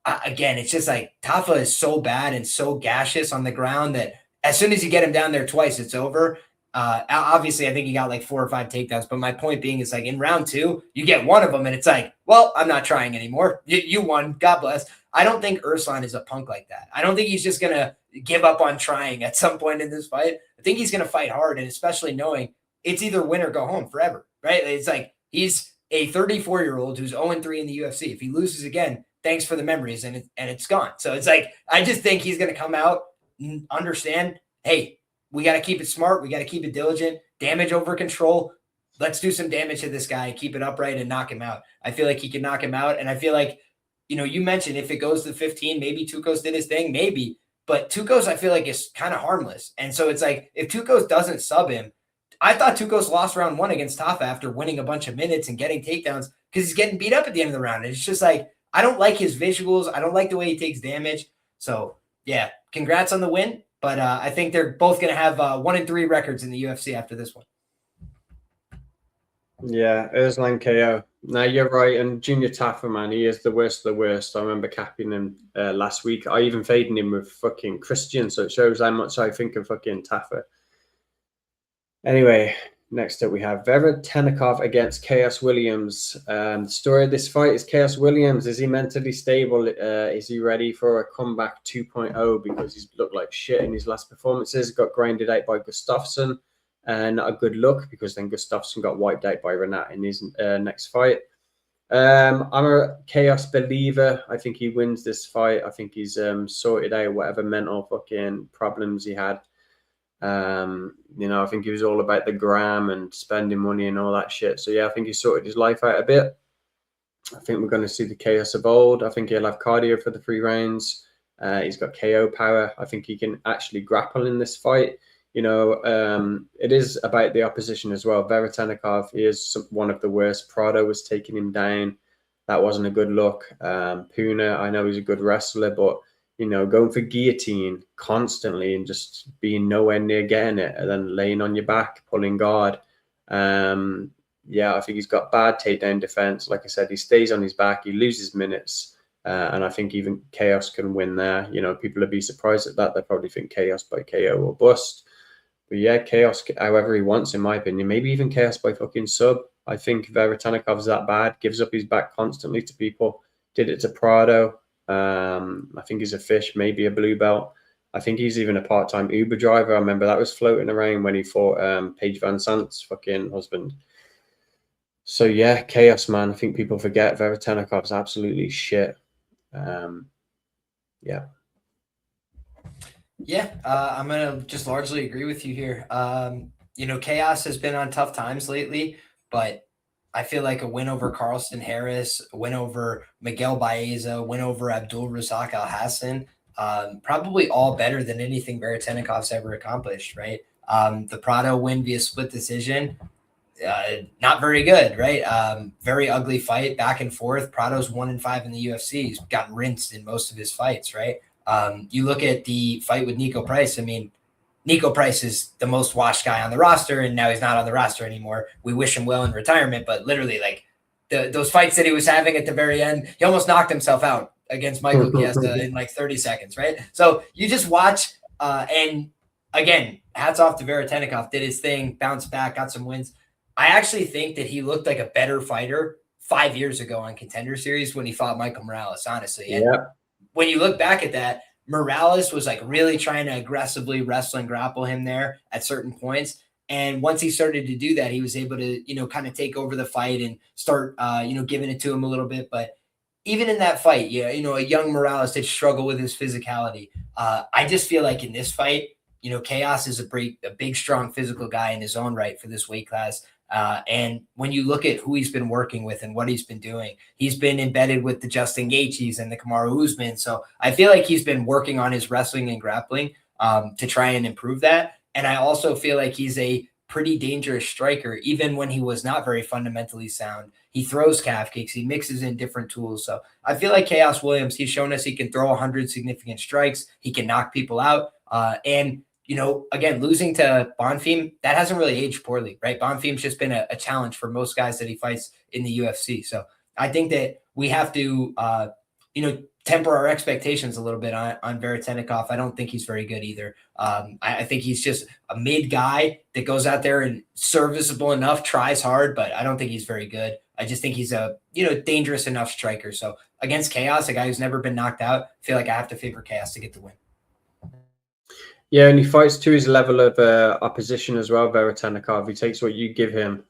again, it's just like Tafa is so bad and so gaseous on the ground that as soon as you get him down there twice, it's over. Obviously, I think he got like 4 or 5 takedowns, but my point being is like in round 2, you get one of them and it's like, well, I'm not trying anymore. You won. God bless. I don't think Erslan is a punk like that. I don't think he's just going to give up on trying at some point in this fight. I think he's going to fight hard, and especially knowing it's either win or go home forever, right? It's like he's a 34-year-old who's 0-3 in the UFC. If he loses again, thanks for the memories, and it's gone. So it's like I just think he's going to come out and understand, hey, we got to keep it smart. We got to keep it diligent. Damage over control. Let's do some damage to this guy, keep it upright, and knock him out. I feel like he can knock him out. And I feel like, you mentioned if it goes to 15, maybe Tukos did his thing, maybe. But Tukos, I feel like, is kind of harmless. And so it's like if Tukos doesn't sub him, I thought Tukos lost round 1 against Tafa after winning a bunch of minutes and getting takedowns because he's getting beat up at the end of the round. And it's just like I don't like his visuals. I don't like the way he takes damage. So yeah, congrats on the win. But I think they're both going to have 1-3 records in the UFC after this one.
Yeah, Erslan KO. Now you're right, and Junior Taffa, man, he is the worst of the worst. I remember capping him last week. I even fading him with fucking Christian, so it shows how much I think of fucking Taffa. Anyway, next up we have Veren against Khaos Williams. The story of this fight is Khaos Williams. Is he mentally stable? Is he ready for a comeback 2.0? Because he's looked like shit in his last performances. Got grinded out by Gustafsson. Not a good look, because then Gustafsson got wiped out by Renat in his next fight. I'm a Khaos believer. I think he wins this fight. I think he's sorted out whatever mental fucking problems he had. I think he was all about the gram and spending money and all that shit. So yeah, I think he sorted his life out a bit. I think we're going to see the Khaos of old. I think he'll have cardio for the 3 rounds. He's got KO power. I think he can actually grapple in this fight. It is about the opposition as well. Veretennikov, he is one of the worst. Prado was taking him down. That wasn't a good look. Puna, I know he's a good wrestler, but going for guillotine constantly and just being nowhere near getting it, and then laying on your back, pulling guard. Yeah, I think he's got bad takedown defense. Like I said, he stays on his back, he loses minutes. And I think even Khaos can win there. People would be surprised at that. They probably think Khaos by KO or bust. But yeah, Khaos however he wants, in my opinion. Maybe even Khaos by fucking sub. I think Veretennikov's that bad. Gives up his back constantly to people. Did it to Prado. I think he's a fish, maybe a blue belt. I think he's even a part-time Uber driver. I remember that was floating around when he fought Paige Van Zandt's fucking husband. So yeah, Khaos, man. I think people forget Veretennikov's absolutely shit. Yeah.
Yeah, I'm going to just largely agree with you here. Khaos has been on tough times lately, but I feel like a win over Carlston Harris, a win over Miguel Baeza, win over Abdul Razak Al Hassan, probably all better than anything Veretennikov's ever accomplished, right? The Prado win via split decision, not very good, right? Very ugly fight, back and forth. Prado's 1-5 in the UFC. He's gotten rinsed in most of his fights, right? You look at the fight with Nico Price. I mean, Nico Price is the most washed guy on the roster, and now he's not on the roster anymore. We wish him well in retirement, but literally, like those fights that he was having at the very end, he almost knocked himself out against Michael Chiesa in like 30 seconds, right? So you just watch, and again, hats off to Veretennikov, did his thing, bounced back, got some wins. I actually think that he looked like a better fighter 5 years ago on Contender Series when he fought Michael Morales, honestly. And when you look back at that, Morales was like really trying to aggressively wrestle and grapple him there at certain points. And once he started to do that, he was able to, kind of take over the fight and start, giving it to him a little bit. But even in that fight, a young Morales did struggle with his physicality. I just feel like in this fight, Khaos is a big, strong physical guy in his own right for this weight class. And when you look at who he's been working with and what he's been doing, he's been embedded with the Justin Gaethjes and the Kamaru Usman. So I feel like he's been working on his wrestling and grappling to try and improve that. And I also feel like he's a pretty dangerous striker, even when he was not very fundamentally sound. He throws calf kicks. He mixes in different tools. So I feel like Khaos Williams, he's shown us he can throw 100 significant strikes. He can knock people out. And again, losing to Bonfim, that hasn't really aged poorly, right? Bonfim's just been a challenge for most guys that he fights in the UFC. So I think that we have to, temper our expectations a little bit on Veretennikov. I don't think he's very good either. I think he's just a mid guy that goes out there and serviceable enough, tries hard, but I don't think he's very good. I just think he's a, dangerous enough striker. So against Khaos, a guy who's never been knocked out, I feel like I have to favor Khaos to get the win.
Yeah, and he fights to his level of opposition as well, Veretennikov. He takes what you give him.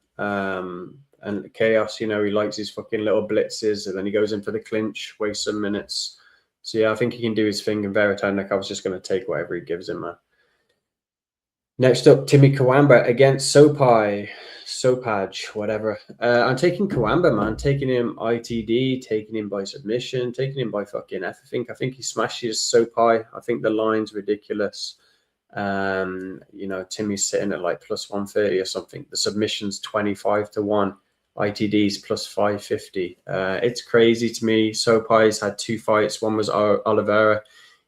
And Khaos, he likes his fucking little blitzes, and then he goes in for the clinch, wastes some minutes. So yeah, I think he can do his thing, and Veretennikov's just going to take whatever he gives him, man. Next up, Timmy Kawamba against SoPIE, whatever. I'm taking Kawamba, man. Taking him ITD, taking him by submission, taking him by fucking everything. I think he smashes SoPIE. I think the line's ridiculous. Timmy's sitting at like plus 130 or something. The submission's 25-1. ITDs plus 550. It's crazy to me. SoPIE's had 2 fights. One was Oliveira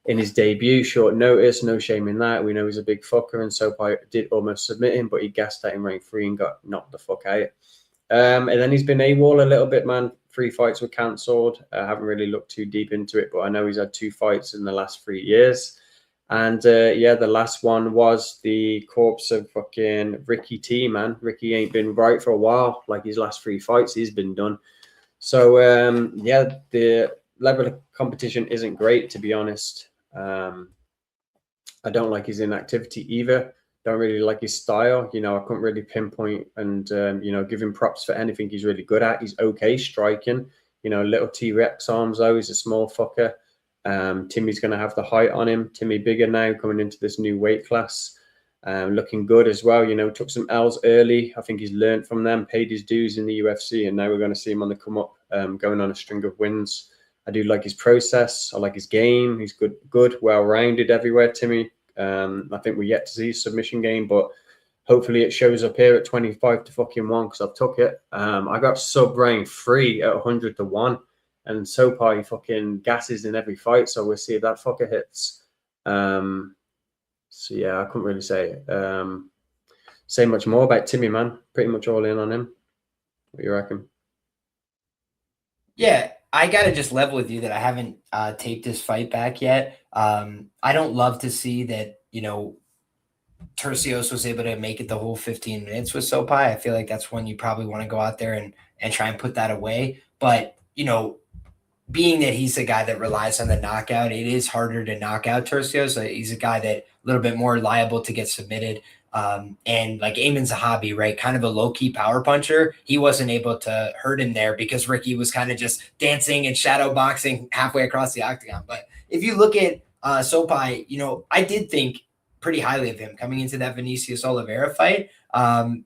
in his debut, short notice, no shame in that. We know he's a big fucker, and SoPIE did almost submit him, but he gassed out in rank 3 and got knocked the fuck out. And then he's been AWOL a little bit, man. 3 fights were cancelled. I haven't really looked too deep into it, but I know he's had 2 fights in the last 3 years. And yeah, the last one was the corpse of fucking Ricky T, man. Ricky ain't been right for a while. Like his last 3 fights, he's been done. So yeah, the level of competition isn't great, to be honest. I don't like his inactivity either. Don't really like his style. You know, I couldn't really pinpoint and, you know, give him props for anything he's really good at. He's okay striking. You know, little T-Rex arms, though. He's a small fucker. Timmy's going to have the height on him. Timmy bigger now, coming into this new weight class. Looking good as well. You know, took some L's early. I think he's learned from them, paid his dues in the UFC, and now we're going to see him on the come up, going on a string of wins. I do like his process. I like his game. He's good, well-rounded everywhere, Timmy. I think we're yet to see his submission game, but hopefully it shows up here at 25 to fucking 1 because I've took it. I got sub rank 3 at 100 to 1, and SoPIE fucking gasses in every fight, so we'll see if that fucker hits. So yeah, I couldn't really say much more about Timmy, man. Pretty much all in on him. What do you reckon?
Yeah, I gotta just level with you that I haven't taped this fight back yet. I don't love to see that, you know, Turcios was able to make it the whole 15 minutes with SoPIE. I feel like that's when you probably want to go out there and try and put that away. But, you know, being that he's a guy that relies on the knockout, it is harder to knock out Turcios. He's a guy that a little bit more liable to get submitted. And like Amin Zahabi, right? Kind of a low-key power puncher. He wasn't able to hurt him there because Ricky was kind of just dancing and shadow boxing halfway across the octagon. But if you look at SoPIE, you know, I did think pretty highly of him coming into that Vinicius Oliveira fight.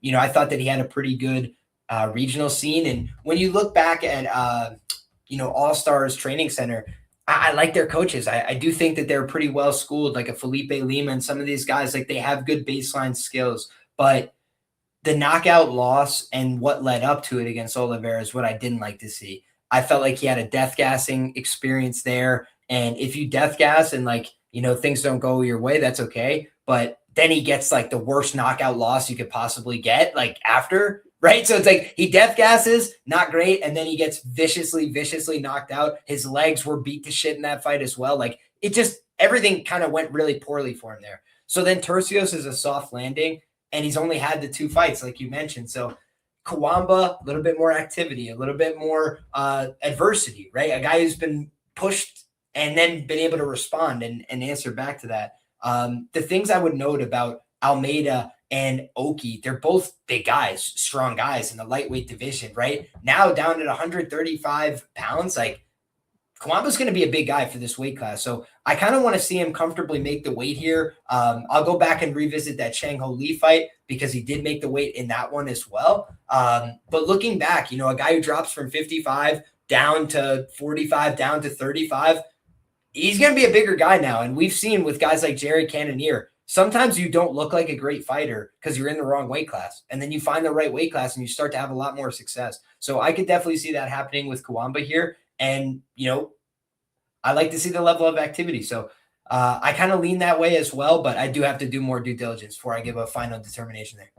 You know, I thought that he had a pretty good regional scene. And when you look back at, you know, All-Stars Training Center, I like their coaches. I do think that they're pretty well schooled, like a Felipe Lima and some of these guys, like they have good baseline skills. But the knockout loss and what led up to it against Oliveira is what I didn't like to see. I felt like he had a death gassing experience there. And if you death gas and like, you know, things don't go your way, that's okay. But then he gets like the worst knockout loss you could possibly get, like after, right? So it's like he death gasses, not great. And then he gets viciously knocked out. His legs were beat to shit in that fight as well. Like it just, everything kind of went really poorly for him there. So then Turcios is a soft landing and he's only had the 2 fights, like you mentioned. So Kawamba, a little bit more activity, a little bit more adversity, right? A guy who's been pushed and then been able to respond and answer back to that. The things I would note about Almeida and Oki, they're both big guys, strong guys in the lightweight division, right? Now down at 135 pounds, like Kawamba's going to be a big guy for this weight class. So I kind of want to see him comfortably make the weight here. I'll go back and revisit that Chang Ho Lee fight because he did make the weight in that one as well. But looking back, you know, a guy who drops from 55 down to 45, down to 35, he's going to be a bigger guy now. And we've seen with guys like Jerry Cannonier, sometimes you don't look like a great fighter because you're in the wrong weight class. And then you find the right weight class and you start to have a lot more success. So I could definitely see that happening with Kawamba here. And, you know, I like to see the level of activity. So I kind of lean that way as well, but I do have to do more due diligence before I give a final determination there.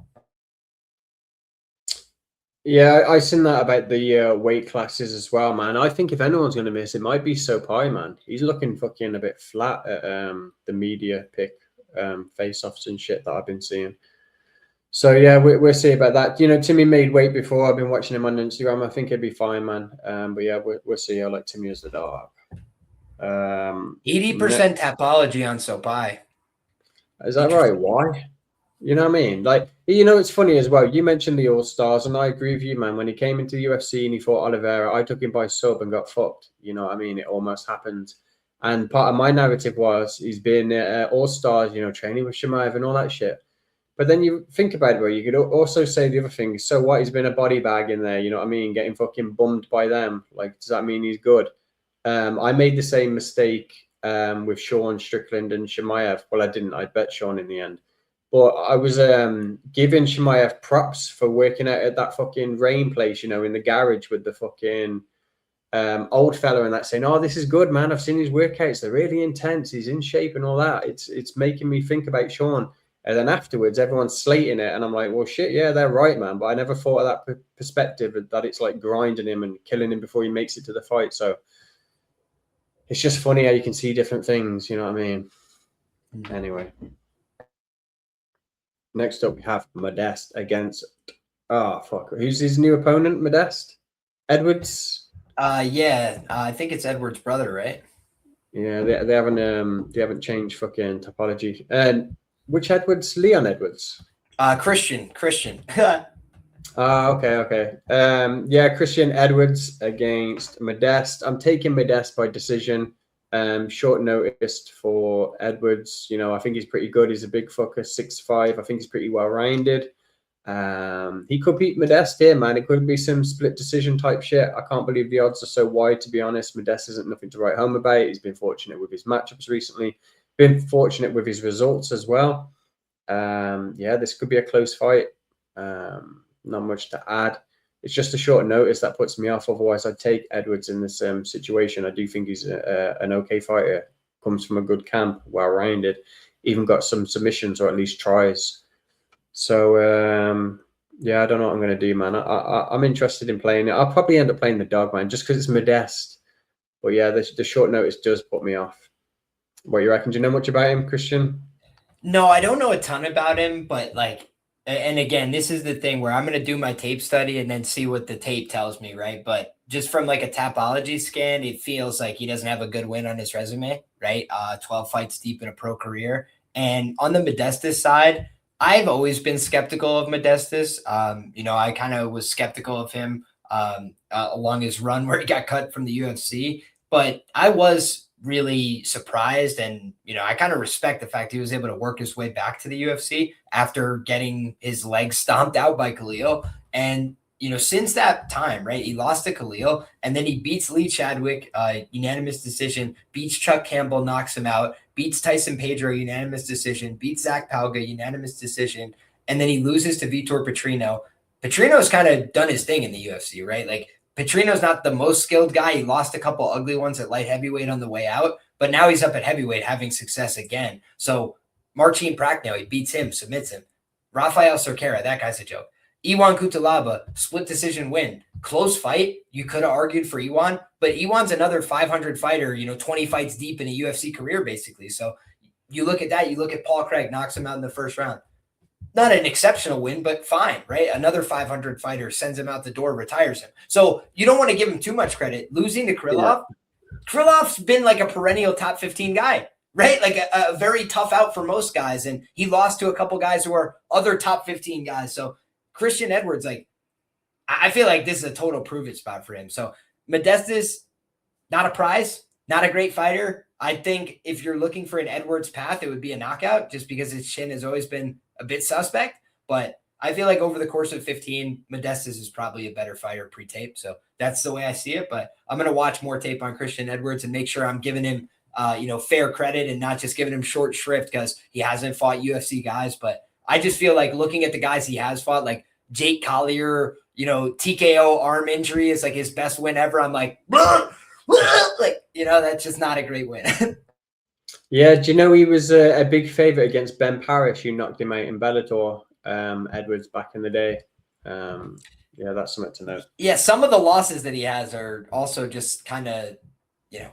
Yeah, I seen that about the weight classes as well, man. I think if anyone's going to miss, it might be SoPIE, man. He's looking fucking a bit flat at the media pick face-offs and shit that I've been seeing. So yeah, we'll see about that. You know, Timmy made weight before. I've been watching him on Instagram. I think he'll be fine, man. But yeah, we'll see. I like Timmy as the dog.
80% topology on SoPIE.
Is that right? Why? You know what I mean? Like, you know, it's funny as well. You mentioned the All-Stars, and I agree with you, man. When he came into the UFC and he fought Oliveira, I took him by sub and got fucked. You know what I mean? It almost happened. And part of my narrative was he's been All-Stars, you know, training with Chimaev and all that shit. But then you think about it, where you could also say the other thing. So what? He's been a body bag in there. You know what I mean? Getting fucking bummed by them. Like, does that mean he's good? I made the same mistake with Sean Strickland and Chimaev. Well, I didn't. I bet Sean in the end. But I was giving Chimaev props for working out at that fucking rain place, you know, in the garage with the fucking old fella and that, saying, "Oh, this is good, man. I've seen his workouts. They're really intense. He's in shape and all that." It's making me think about Sean. And then afterwards, everyone's slating it, and I'm like, "Well, shit, yeah, they're right, man." But I never thought of that perspective, that it's like grinding him and killing him before he makes it to the fight. So it's just funny how you can see different things. You know what I mean? Anyway. Next up, we have Modeste against, who's his new opponent? Modeste? Edwards?
I think it's Edwards' brother, right?
Yeah, they haven't changed fucking topology. And which Edwards? Leon Edwards?
Christian.
Okay. Yeah, Christian Edwards against Modeste. I'm taking Modeste by decision. Short notice for Edwards. You know, I think he's pretty good. He's a big fucker, 6'5". I think he's pretty well rounded. He could beat Modeste here, man. It could be some split decision type shit. I can't believe the odds are so wide, to be honest. Modeste isn't nothing to write home about. He's been fortunate with his matchups recently. Been fortunate with his results as well. Yeah, this could be a close fight. Not much to add. It's just a short notice that puts me off. Otherwise, I'd take Edwards in this situation. I do think he's an okay fighter. Comes from a good camp, well-rounded. Even got some submissions, or at least tries. So, yeah, I don't know what I'm going to do, man. I'm interested in playing it. I'll probably end up playing the dog, man, just because it's Modeste. But, yeah, the short notice does put me off. What you reckon? Do you know much about him, Christian?
No, I don't know a ton about him, but, like, and again, this is the thing where I'm going to do my tape study and then see what the tape tells me, right? But just from like a tapology scan, it feels like he doesn't have a good win on his resume, right? 12 fights deep in a pro career. And on the Modestus side, I've always been skeptical of Modestus. You know, I kind of was skeptical of him along his run where he got cut from the UFC, but I was really surprised, and you know, I kind of respect the fact he was able to work his way back to the UFC after getting his legs stomped out by Khalil. And you know, since that time, right, he lost to Khalil, and then he beats Lee Chadwick, unanimous decision, beats Chuck Campbell, knocks him out, beats Tyson Pedro, unanimous decision, beats Zach Palga, unanimous decision, and then he loses to Vitor Petrino. Petrino's kind of done his thing in the UFC, right? Like, Petrino's not the most skilled guy. He lost a couple ugly ones at light heavyweight on the way out, but now he's up at heavyweight having success again. So Marcin Prachnio, he beats him, submits him. Rafael Cerquera, that guy's a joke. Iwan Cutelaba, split decision win. Close fight. You could have argued for Iwan, but Iwan's another 500 fighter, you know, 20 fights deep in a UFC career, basically. So you look at that, you look at Paul Craig, knocks him out in the first round. Not an exceptional win, but fine, right? Another 500 fighter sends him out the door, retires him. So you don't want to give him too much credit. Losing to Krylov, Krylov's been like a perennial top 15 guy, right? Like a very tough out for most guys. And he lost to a couple guys who are other top 15 guys. So Christian Edwards, like, I feel like this is a total prove-it spot for him. So Modestus, not a prize, not a great fighter. I think if you're looking for an Edwards path, it would be a knockout, just because his chin has always been a bit suspect. But I feel like over the course of 15, Modestus is probably a better fighter pre-tape. So that's the way I see it. But I'm going to watch more tape on Christian Edwards and make sure I'm giving him, you know, fair credit and not just giving him short shrift because he hasn't fought UFC guys. But I just feel like looking at the guys he has fought, like Jake Collier, you know, TKO arm injury is like his best win ever. I'm like, like, you know, that's just not a great win.
Yeah, do you know he was a big favorite against Ben Parrish, who knocked him out in Bellator, Edwards, back in the day. Yeah, that's something to know.
Yeah, some of the losses that he has are also just kind of, you know,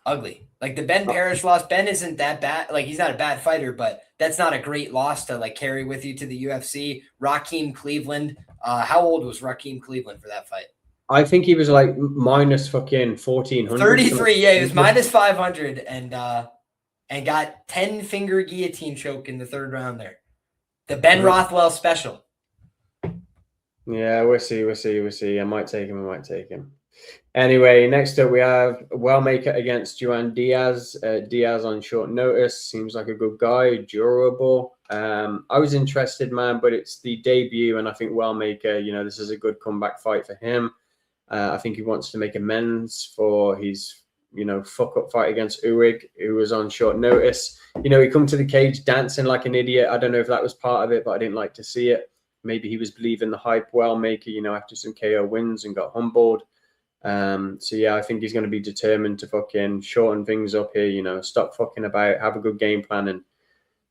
ugly. Like the Ben Parrish loss, Ben isn't that bad. Like, he's not a bad fighter, but that's not a great loss to like carry with you to the UFC. Raheem Cleveland. How old was Raheem Cleveland for that fight?
I think he was like minus fucking 1,400.
33, yeah, he was minus 500 and got 10-finger guillotine choke in the third round there. The Ben Rothwell special.
Yeah, we'll see. I might take him. Anyway, next up we have Wellmaker against Juan Diaz. Diaz on short notice. Seems like a good guy, durable. I was interested, man, but it's the debut, and I think Wellmaker, you know, this is a good comeback fight for him. I think he wants to make amends for his fuck up fight against Uig, who was on short notice. He come to the cage dancing like an idiot. I don't know if that was part of it, but I didn't like to see it. Maybe he was believing the hype Wellmaker, after some KO wins and got humbled. So yeah, I think he's going to be determined to fucking shorten things up here, stop fucking about, have a good game plan, and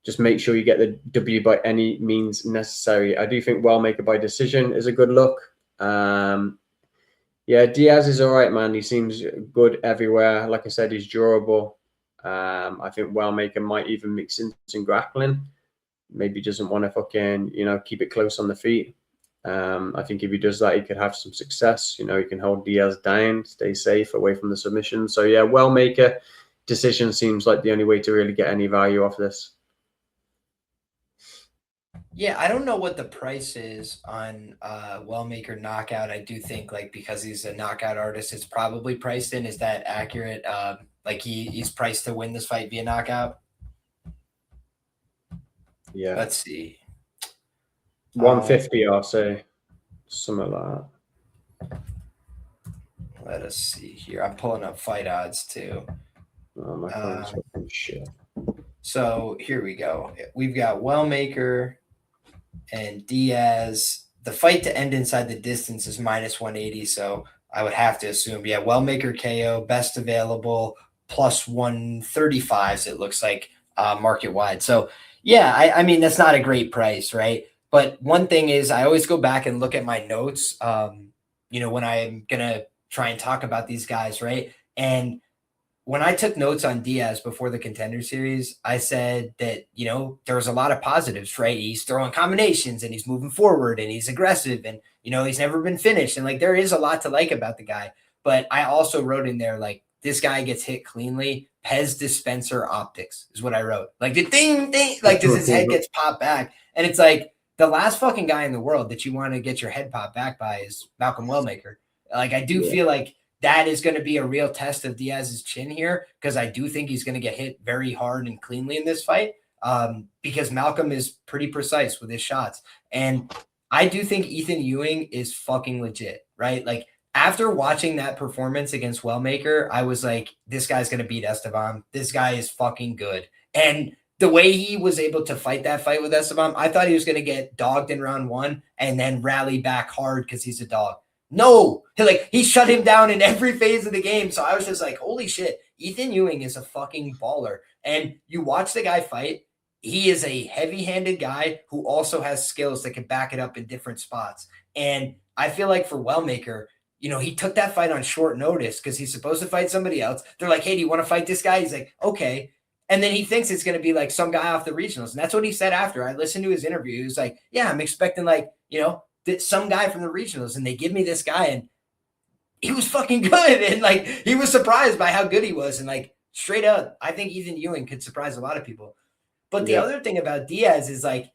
just make sure you get the W by any means necessary. I do think Wellmaker by decision is a good look. Yeah, Diaz is all right, man. He seems good everywhere. Like I said, he's durable. I think Wellmaker might even mix in some grappling. Maybe doesn't want to fucking, keep it close on the feet. I think if he does that, he could have some success. He can hold Diaz down, stay safe, away from the submission. So yeah, Wellmaker decision seems like the only way to really get any value off this.
Yeah, I don't know what the price is on Wellmaker knockout. I do think because he's a knockout artist, it's probably priced in. Is that accurate? He's priced to win this fight via knockout.
Yeah.
Let's see.
150, I'll say. Something like that.
Let us see here. I'm pulling up fight odds too.
Oh, my phone's fucking shit.
So here we go. We've got Wellmaker and Diaz. The fight to end inside the distance is -180. So I would have to assume, Wellmaker KO, best available, plus 135s, it looks like, market wide. So yeah, I mean, that's not a great price, right? But one thing is I always go back and look at my notes, when I'm going to try and talk about these guys, right? And when I took notes on Diaz before the Contender Series, I said that, there was a lot of positives, right? He's throwing combinations and he's moving forward and he's aggressive and, he's never been finished. And there is a lot to like about the guy. But I also wrote in there, this guy gets hit cleanly. Pez dispenser optics is what I wrote. The ding, does his head gets popped back? And it's the last fucking guy in the world that you want to get your head popped back by is Malcolm Wellmaker. I do feel that is going to be a real test of Diaz's chin here, because I do think he's going to get hit very hard and cleanly in this fight, because Malcolm is pretty precise with his shots. And I do think Ethan Ewing is fucking legit, right? After watching that performance against Wellmaker, I was this guy's going to beat Esteban. This guy is fucking good. And the way he was able to fight that fight with Esteban, I thought he was going to get dogged in round 1 and then rally back hard because he's a dog. No, he shut him down in every phase of the game. So I was just holy shit, Ethan Ewing is a fucking baller. And you watch the guy fight, he is a heavy-handed guy who also has skills that can back it up in different spots. And I feel for Wellmaker, he took that fight on short notice because he's supposed to fight somebody else. They're hey, do you want to fight this guy? He's okay. And then he thinks it's going to be some guy off the regionals. And that's what he said after. I listened to his interview. He was yeah, I'm expecting that some guy from the regionals, and they give me this guy, and he was fucking good. And he was surprised by how good he was. And straight up, I think Ethan Ewing could surprise a lot of people. But the other thing about Diaz is I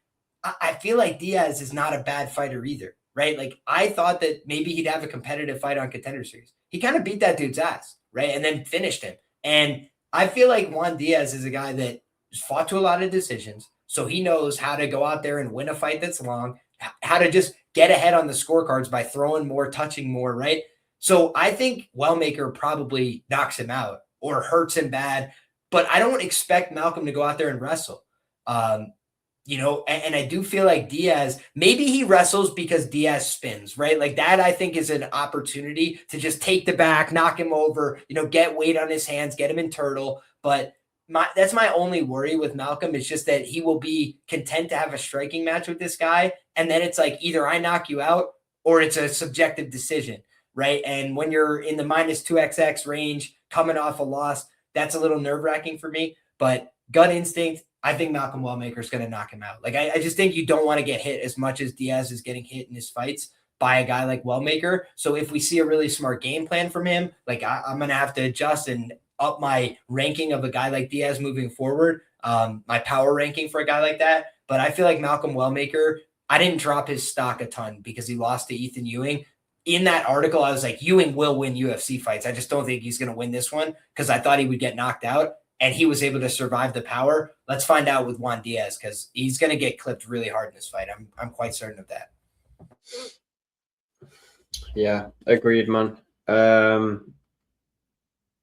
feel Diaz is not a bad fighter either, right? I thought that maybe he'd have a competitive fight on Contender Series. He kind of beat that dude's ass, right? And then finished him. And I feel Juan Diaz is a guy that fought to a lot of decisions. So he knows how to go out there and win a fight that's long, how to just get ahead on the scorecards by throwing more, touching more, right? So I think Wellmaker probably knocks him out or hurts him bad, but I don't expect Malcolm to go out there and wrestle. And I do feel Diaz, maybe he wrestles because Diaz spins, right? That I think is an opportunity to just take the back, knock him over, get weight on his hands, get him in turtle. But that's my only worry with Malcolm. It's just that he will be content to have a striking match with this guy. And then it's either I knock you out or it's a subjective decision, right? And when you're in the -2XX range, coming off a loss, that's a little nerve-wracking for me. But gut instinct, I think Malcolm Wellmaker is going to knock him out. I just think you don't want to get hit as much as Diaz is getting hit in his fights by a guy like Wellmaker. So if we see a really smart game plan from him, I'm going to have to adjust and up my ranking of a guy like Diaz moving forward, my power ranking for a guy like that. But I feel Malcolm Wellmaker, I didn't drop his stock a ton because he lost to Ethan Ewing. In that article, I was Ewing will win UFC fights. I just don't think he's going to win this one because I thought he would get knocked out. And he was able to survive the power. Let's find out with Juan Diaz because he's going to get clipped really hard in this fight. I'm quite certain of that.
Yeah, agreed, man.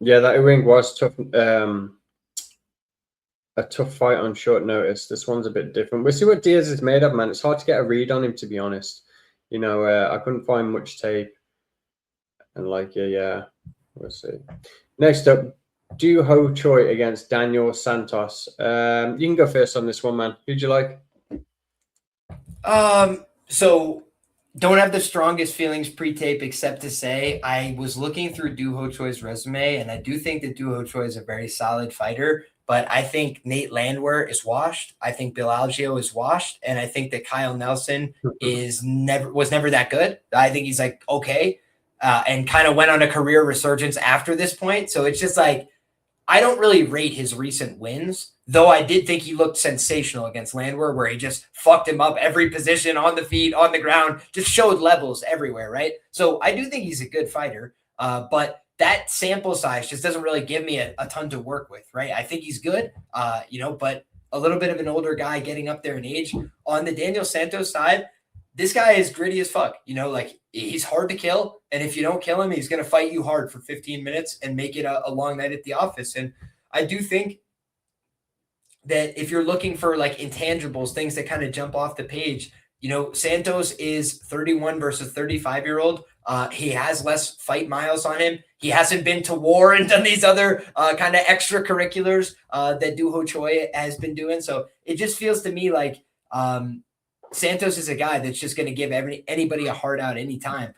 Yeah, that ring was tough. A tough fight on short notice. This one's a bit different. We'll see what Diaz is made of, man. It's hard to get a read on him, to be honest. You know, I couldn't find much tape. And like, yeah, we'll see. Next up, Ho Choi against Daniel Santos. You can go first on this one, man. Who'd you like?
So don't have the strongest feelings pre-tape, except to say I was looking through Ho Choi's resume, and I do think that Ho Choi is a very solid fighter. But I think Nate Landwehr is washed. I think Bill Algeo is washed, and I think that Kyle Nelson was never that good. I think he's like okay, and kind of went on a career resurgence after this point. So it's just like I don't really rate his recent wins, though I did think he looked sensational against Landwehr, where he just fucked him up every position, on the feet, on the ground, just showed levels everywhere, right? So I do think he's a good fighter, but that sample size just doesn't really give me a ton to work with, right? I think he's good, but a little bit of an older guy getting up there in age. On the Daniel Santos side, this guy is gritty as fuck. Like he's hard to kill. And if you don't kill him, he's going to fight you hard for 15 minutes and make it a long night at the office. And I do think that if you're looking for like intangibles, things that kind of jump off the page, Santos is 31 versus 35-year-old. He has less fight miles on him. He hasn't been to war and done these other kind of extracurriculars that Ho Choi has been doing. So it just feels to me like Santos is a guy that's just going to give anybody a hard out anytime.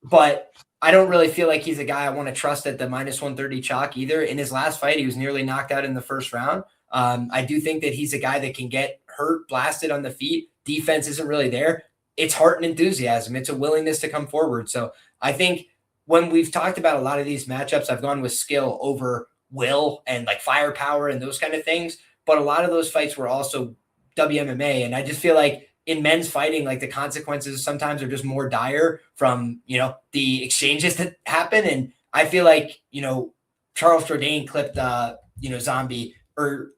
But I don't really feel like he's a guy I want to trust at the minus 130 chalk either. In his last fight, he was nearly knocked out in the first round. I do think that he's a guy that can get hurt, blasted on the feet. Defense isn't really there. It's heart and enthusiasm. It's a willingness to come forward. So I think when we've talked about a lot of these matchups, I've gone with skill over will and like firepower and those kind of things. But a lot of those fights were also WMMA. And I just feel like in men's fighting, like the consequences sometimes are just more dire from, the exchanges that happen. And I feel like, Charles Jourdain clipped, Zombie, or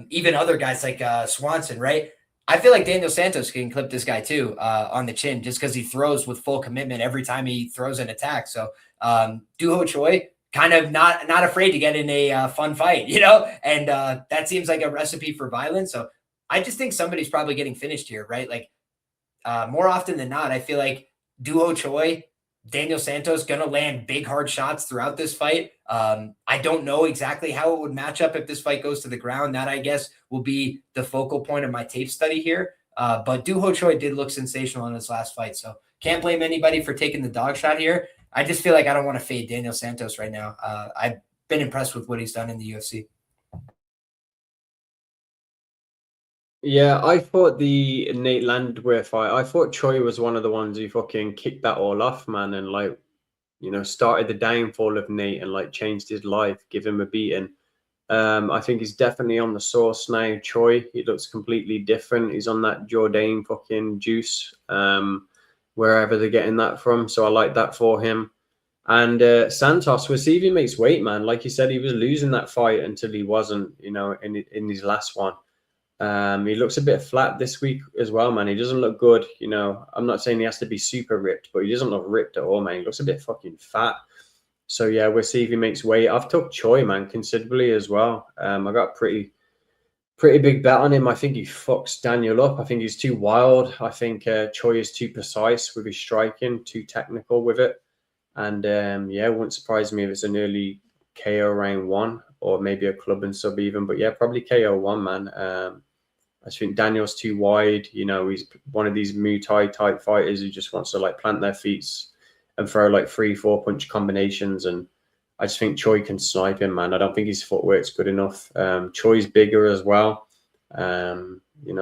even other guys like Swanson, right? I feel like Daniel Santos can clip this guy too on the chin, just because he throws with full commitment every time he throws an attack. So Ho Choi, kind of not afraid to get in a fun fight, and that seems like a recipe for violence. So I just think somebody's probably getting finished here, right? Like more often than not, I feel like Ho Choi, Daniel Santos going to land big, hard shots throughout this fight. I don't know exactly how it would match up if this fight goes to the ground. That, I guess, will be the focal point of my tape study here. But Ho Choi did look sensational in his last fight. So can't blame anybody for taking the dog shot here. I just feel like I don't want to fade Daniel Santos right now. I've been impressed with what he's done in the UFC.
Yeah, I thought the Nate Landwehr fight, I thought Choi was one of the ones who fucking kicked that all off, man, and like, started the downfall of Nate and like changed his life, give him a beating. I think he's definitely on the sauce now. Choi, he looks completely different. He's on that Jourdain fucking juice, wherever they're getting that from. So I like that for him. And Santos, we'll see if he makes weight, man. Like you said, he was losing that fight until he wasn't, in his last one. He looks a bit flat this week as well, man. He doesn't look good. I'm not saying he has to be super ripped, but he doesn't look ripped at all, man. He looks a bit fucking fat. So yeah, we'll see if he makes weight. I've took Choi, man, considerably as well. I got a pretty big bet on him. I think he fucks Daniel up. I think he's too wild. I think Choi is too precise with his striking, too technical with it. And yeah, it wouldn't surprise me if it's an early KO round 1 or maybe a club and sub even. But yeah, probably KO 1, man. I think Daniel's too wide. He's one of these Muay Thai type fighters who just wants to like plant their feet and throw like 3-4 punch combinations. And I just think Choi can snipe him, man. I don't think his footwork's good enough. Choi's bigger as well. The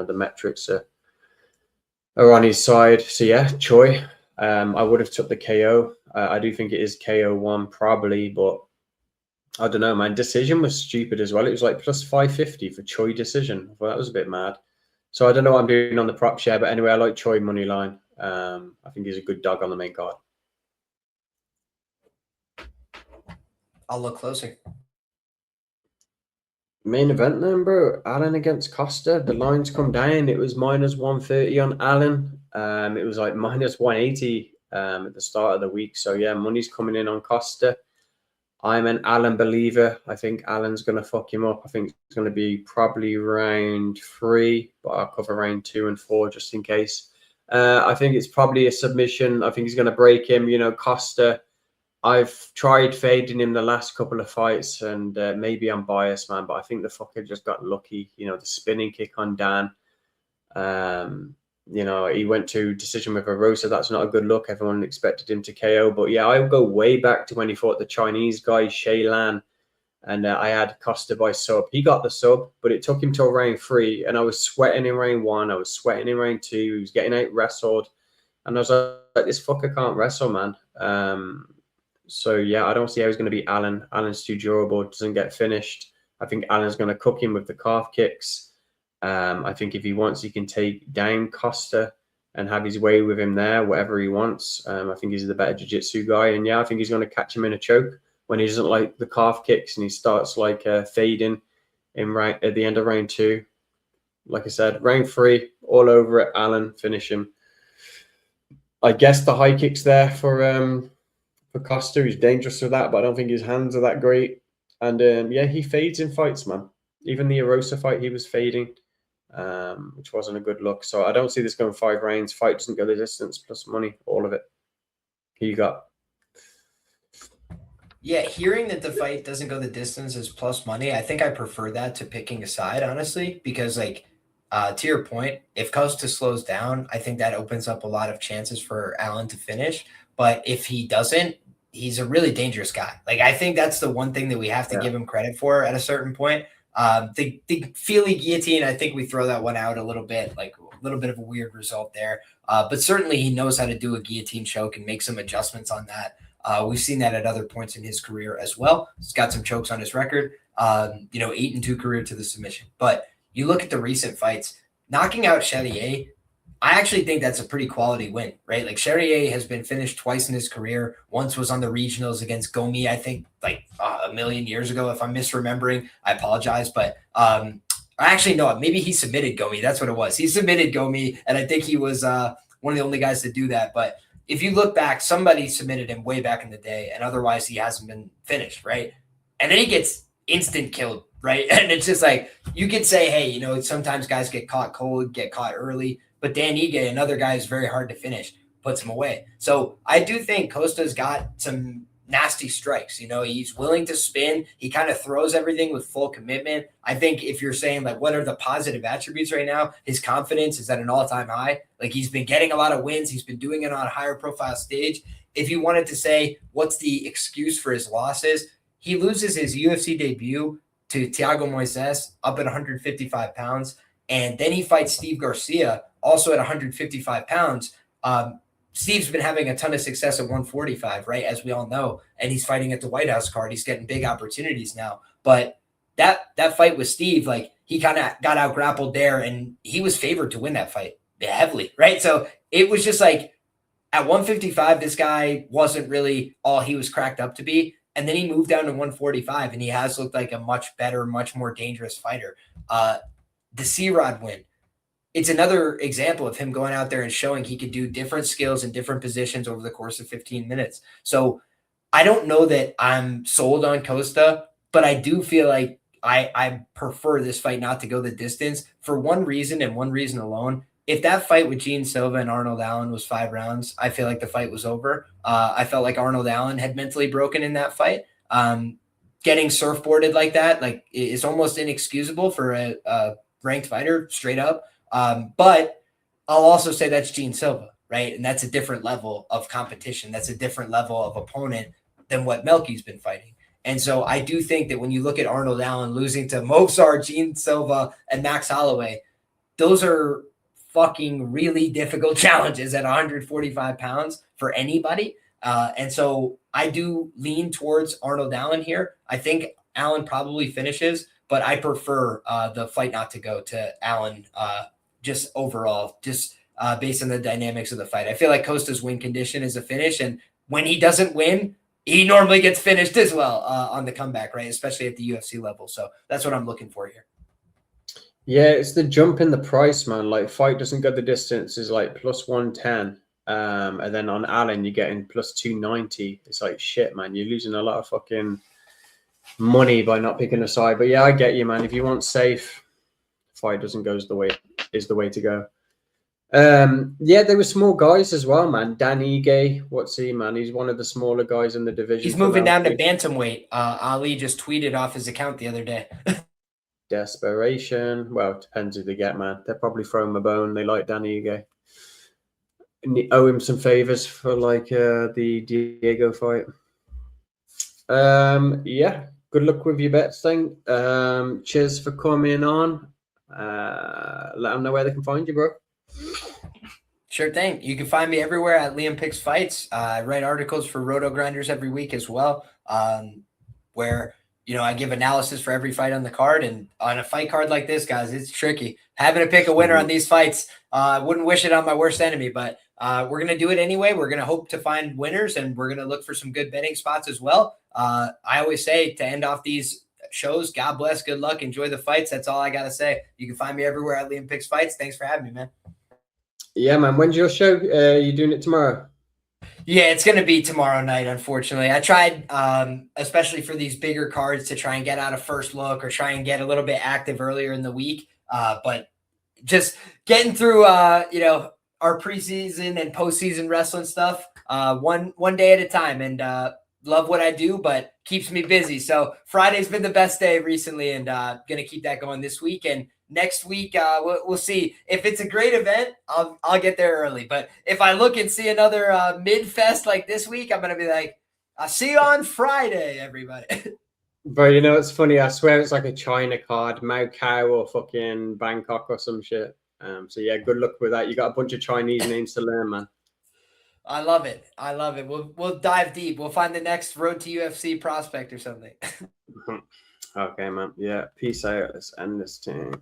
metrics are on his side. So yeah, Choi. I would have took the KO. I do think it is KO 1 probably, but I don't know, man. Decision was stupid as well. It was like plus 550 for Choi decision. Well, that was a bit mad. So I don't know what I'm doing on the prop share, but anyway, I like Choi money line. I think he's a good dog on the main card.
I'll look closer.
Main event then, bro. Allen against Costa. The lines come down. It was minus 130 on Allen. It was like minus 180 at the start of the week. So yeah, money's coming in on Costa. I'm an Allen believer. I think Allen's going to fuck him up. I think it's going to be probably round 3, but I'll cover round 2 and 4 just in case. I think it's probably a submission. I think he's going to break him. You know, Costa, I've tried fading him the last couple of fights, and maybe I'm biased, man, but I think the fucker just got lucky. You know, the spinning kick on Dan. You know, he went to decision with a Rosa. That's not a good look. Everyone expected him to KO. But yeah, I would go way back to when he fought the Chinese guy, Shay Lan. And I had Costa by sub. He got the sub, but it took him till round 3. And I was sweating in round 1. I was sweating in round 2. He was getting out wrestled. And I was like, this fucker can't wrestle, man. So yeah, I don't see how he's going to beat Allen. Allen's too durable. Doesn't get finished. I think Allen's going to cook him with the calf kicks. I think if he wants, he can take down Costa and have his way with him there, whatever he wants. I think he's the better jiu-jitsu guy. And yeah, I think he's going to catch him in a choke when he doesn't like the calf kicks and he starts like fading at the end of round 2. Like I said, round 3, all over it. Allen, finish him. I guess the high kicks there for Costa. He's dangerous with that, but I don't think his hands are that great. And yeah, he fades in fights, man. Even the Erosa fight, he was fading, which wasn't a good look. So I don't see this going 5 rounds. Fight doesn't go the distance, plus money, all of it. Who you got?
Yeah, hearing that the fight doesn't go the distance is plus money, I think I prefer that to picking a side, honestly, because like to your point, if Costa slows down, I think that opens up a lot of chances for Allen to finish. But if he doesn't, he's a really dangerous guy. Like, I think that's the one thing that we have to give him credit for at a certain point. The Feely guillotine, I think we throw that one out a little bit, like a little bit of a weird result there. But certainly he knows how to do a guillotine choke and make some adjustments on that. We've seen that at other points in his career as well. He's got some chokes on his record, 8-2 career to the submission. But you look at the recent fights, knocking out Charrier, I actually think that's a pretty quality win, right? Like Charrier has been finished twice in his career. Once was on the regionals against Gomi, I think like a million years ago. If I'm misremembering, I apologize. But actually, no, maybe he submitted Gomi. That's what it was. He submitted Gomi, and I think he was one of the only guys to do that. But if you look back, somebody submitted him way back in the day, and otherwise he hasn't been finished, right? And then he gets instant killed, right? And it's just like, you could say, hey, sometimes guys get caught cold, get caught early, but Dan Ige, another guy is very hard to finish, puts him away. So I do think Costa's got some nasty strikes. He's willing to spin. He kind of throws everything with full commitment. I think if you're saying like, what are the positive attributes right now? His confidence is at an all-time high. Like, he's been getting a lot of wins. He's been doing it on a higher profile stage. If you wanted to say, what's the excuse for his losses? He loses his UFC debut to Thiago Moises up at 155 pounds. And then he fights Steve Garcia also at 155 pounds. Steve's been having a ton of success at 145, right? As we all know, and he's fighting at the White House card. He's getting big opportunities now. But that fight with Steve, like, he kind of got out grappled there, and he was favored to win that fight heavily, right? So it was just like, at 155, this guy wasn't really all he was cracked up to be. And then he moved down to 145, and he has looked like a much better, much more dangerous fighter. The C-Rod win, it's another example of him going out there and showing he could do different skills in different positions over the course of 15 minutes. So I don't know that I'm sold on Costa, but I do feel like I prefer this fight not to go the distance for one reason and one reason alone. If that fight with Gene Silva and Arnold Allen was 5 rounds, I feel like the fight was over. I felt like Arnold Allen had mentally broken in that fight. Getting surfboarded like that, like, is almost inexcusable for a ranked fighter, straight up. But I'll also say that's Gene Silva, right? And that's a different level of competition. That's a different level of opponent than what Melky's been fighting. And so I do think that when you look at Arnold Allen losing to Movsar, Gene Silva, and Max Holloway, those are fucking really difficult challenges at 145 pounds for anybody. And so I do lean towards Arnold Allen here. I think Allen probably finishes, but I prefer the fight not to go to Allen just overall, just based on the dynamics of the fight. I feel like Costa's win condition is a finish, and when he doesn't win, he normally gets finished as well on the comeback, right? Especially at the UFC level. So that's what I'm looking for here.
Yeah, it's the jump in the price, man. Like, fight doesn't go the distance is like plus 110. And then on Allen, you're getting plus 290. It's like, shit, man. You're losing a lot of fucking money by not picking a side. But yeah, I get you, man. If you want safe, fight doesn't go is the way to go. Yeah, they were small guys as well, man. Dan Ige, what's he, man? He's one of the smaller guys in the division.
He's moving down to bantamweight. Ali just tweeted off his account the other day.
Desperation. Well, it depends who they get, man. They're probably throwing him a bone. They like Dan Ige. And they owe him some favors for like the Diego fight. Yeah. Good luck with your bets thing. Cheers for coming on. Let them know where they can find you, bro.
Sure thing. You can find me everywhere at Liam Picks Fights. I write articles for Roto Grinders every week as well, where I give analysis for every fight on the card. And on a fight card like this, guys, it's tricky. Having to pick a winner on these fights, I wouldn't wish it on my worst enemy, but we're going to do it anyway. We're going to hope to find winners, and we're going to look for some good betting spots as well. I always say to end off these shows, God bless, good luck, enjoy the fights. That's all I got to say. You can find me everywhere at Liam Picks Fights. Thanks for having me, man.
Yeah, man. When's your show? You doing it tomorrow?
Yeah, it's going to be tomorrow night, unfortunately. I tried, especially for these bigger cards, to try and get out a first look or try and get a little bit active earlier in the week. But just getting through, our preseason and postseason wrestling stuff, one day at a time. And love what I do, but keeps me busy. So Friday's been the best day recently, and going to keep that going this week. And next week, we'll see. If it's a great event, I'll get there early. But if I look and see another mid-fest like this week, I'm going to be like, I'll see you on Friday, everybody.
But it's funny. I swear it's like a China card, Macau or fucking Bangkok or some shit. So yeah, good luck with that. You got a bunch of Chinese names to learn, man.
I love it. We'll dive deep. We'll find the next Road to UFC prospect or something.
Okay, man. Yeah. Peace out. Let's end this thing.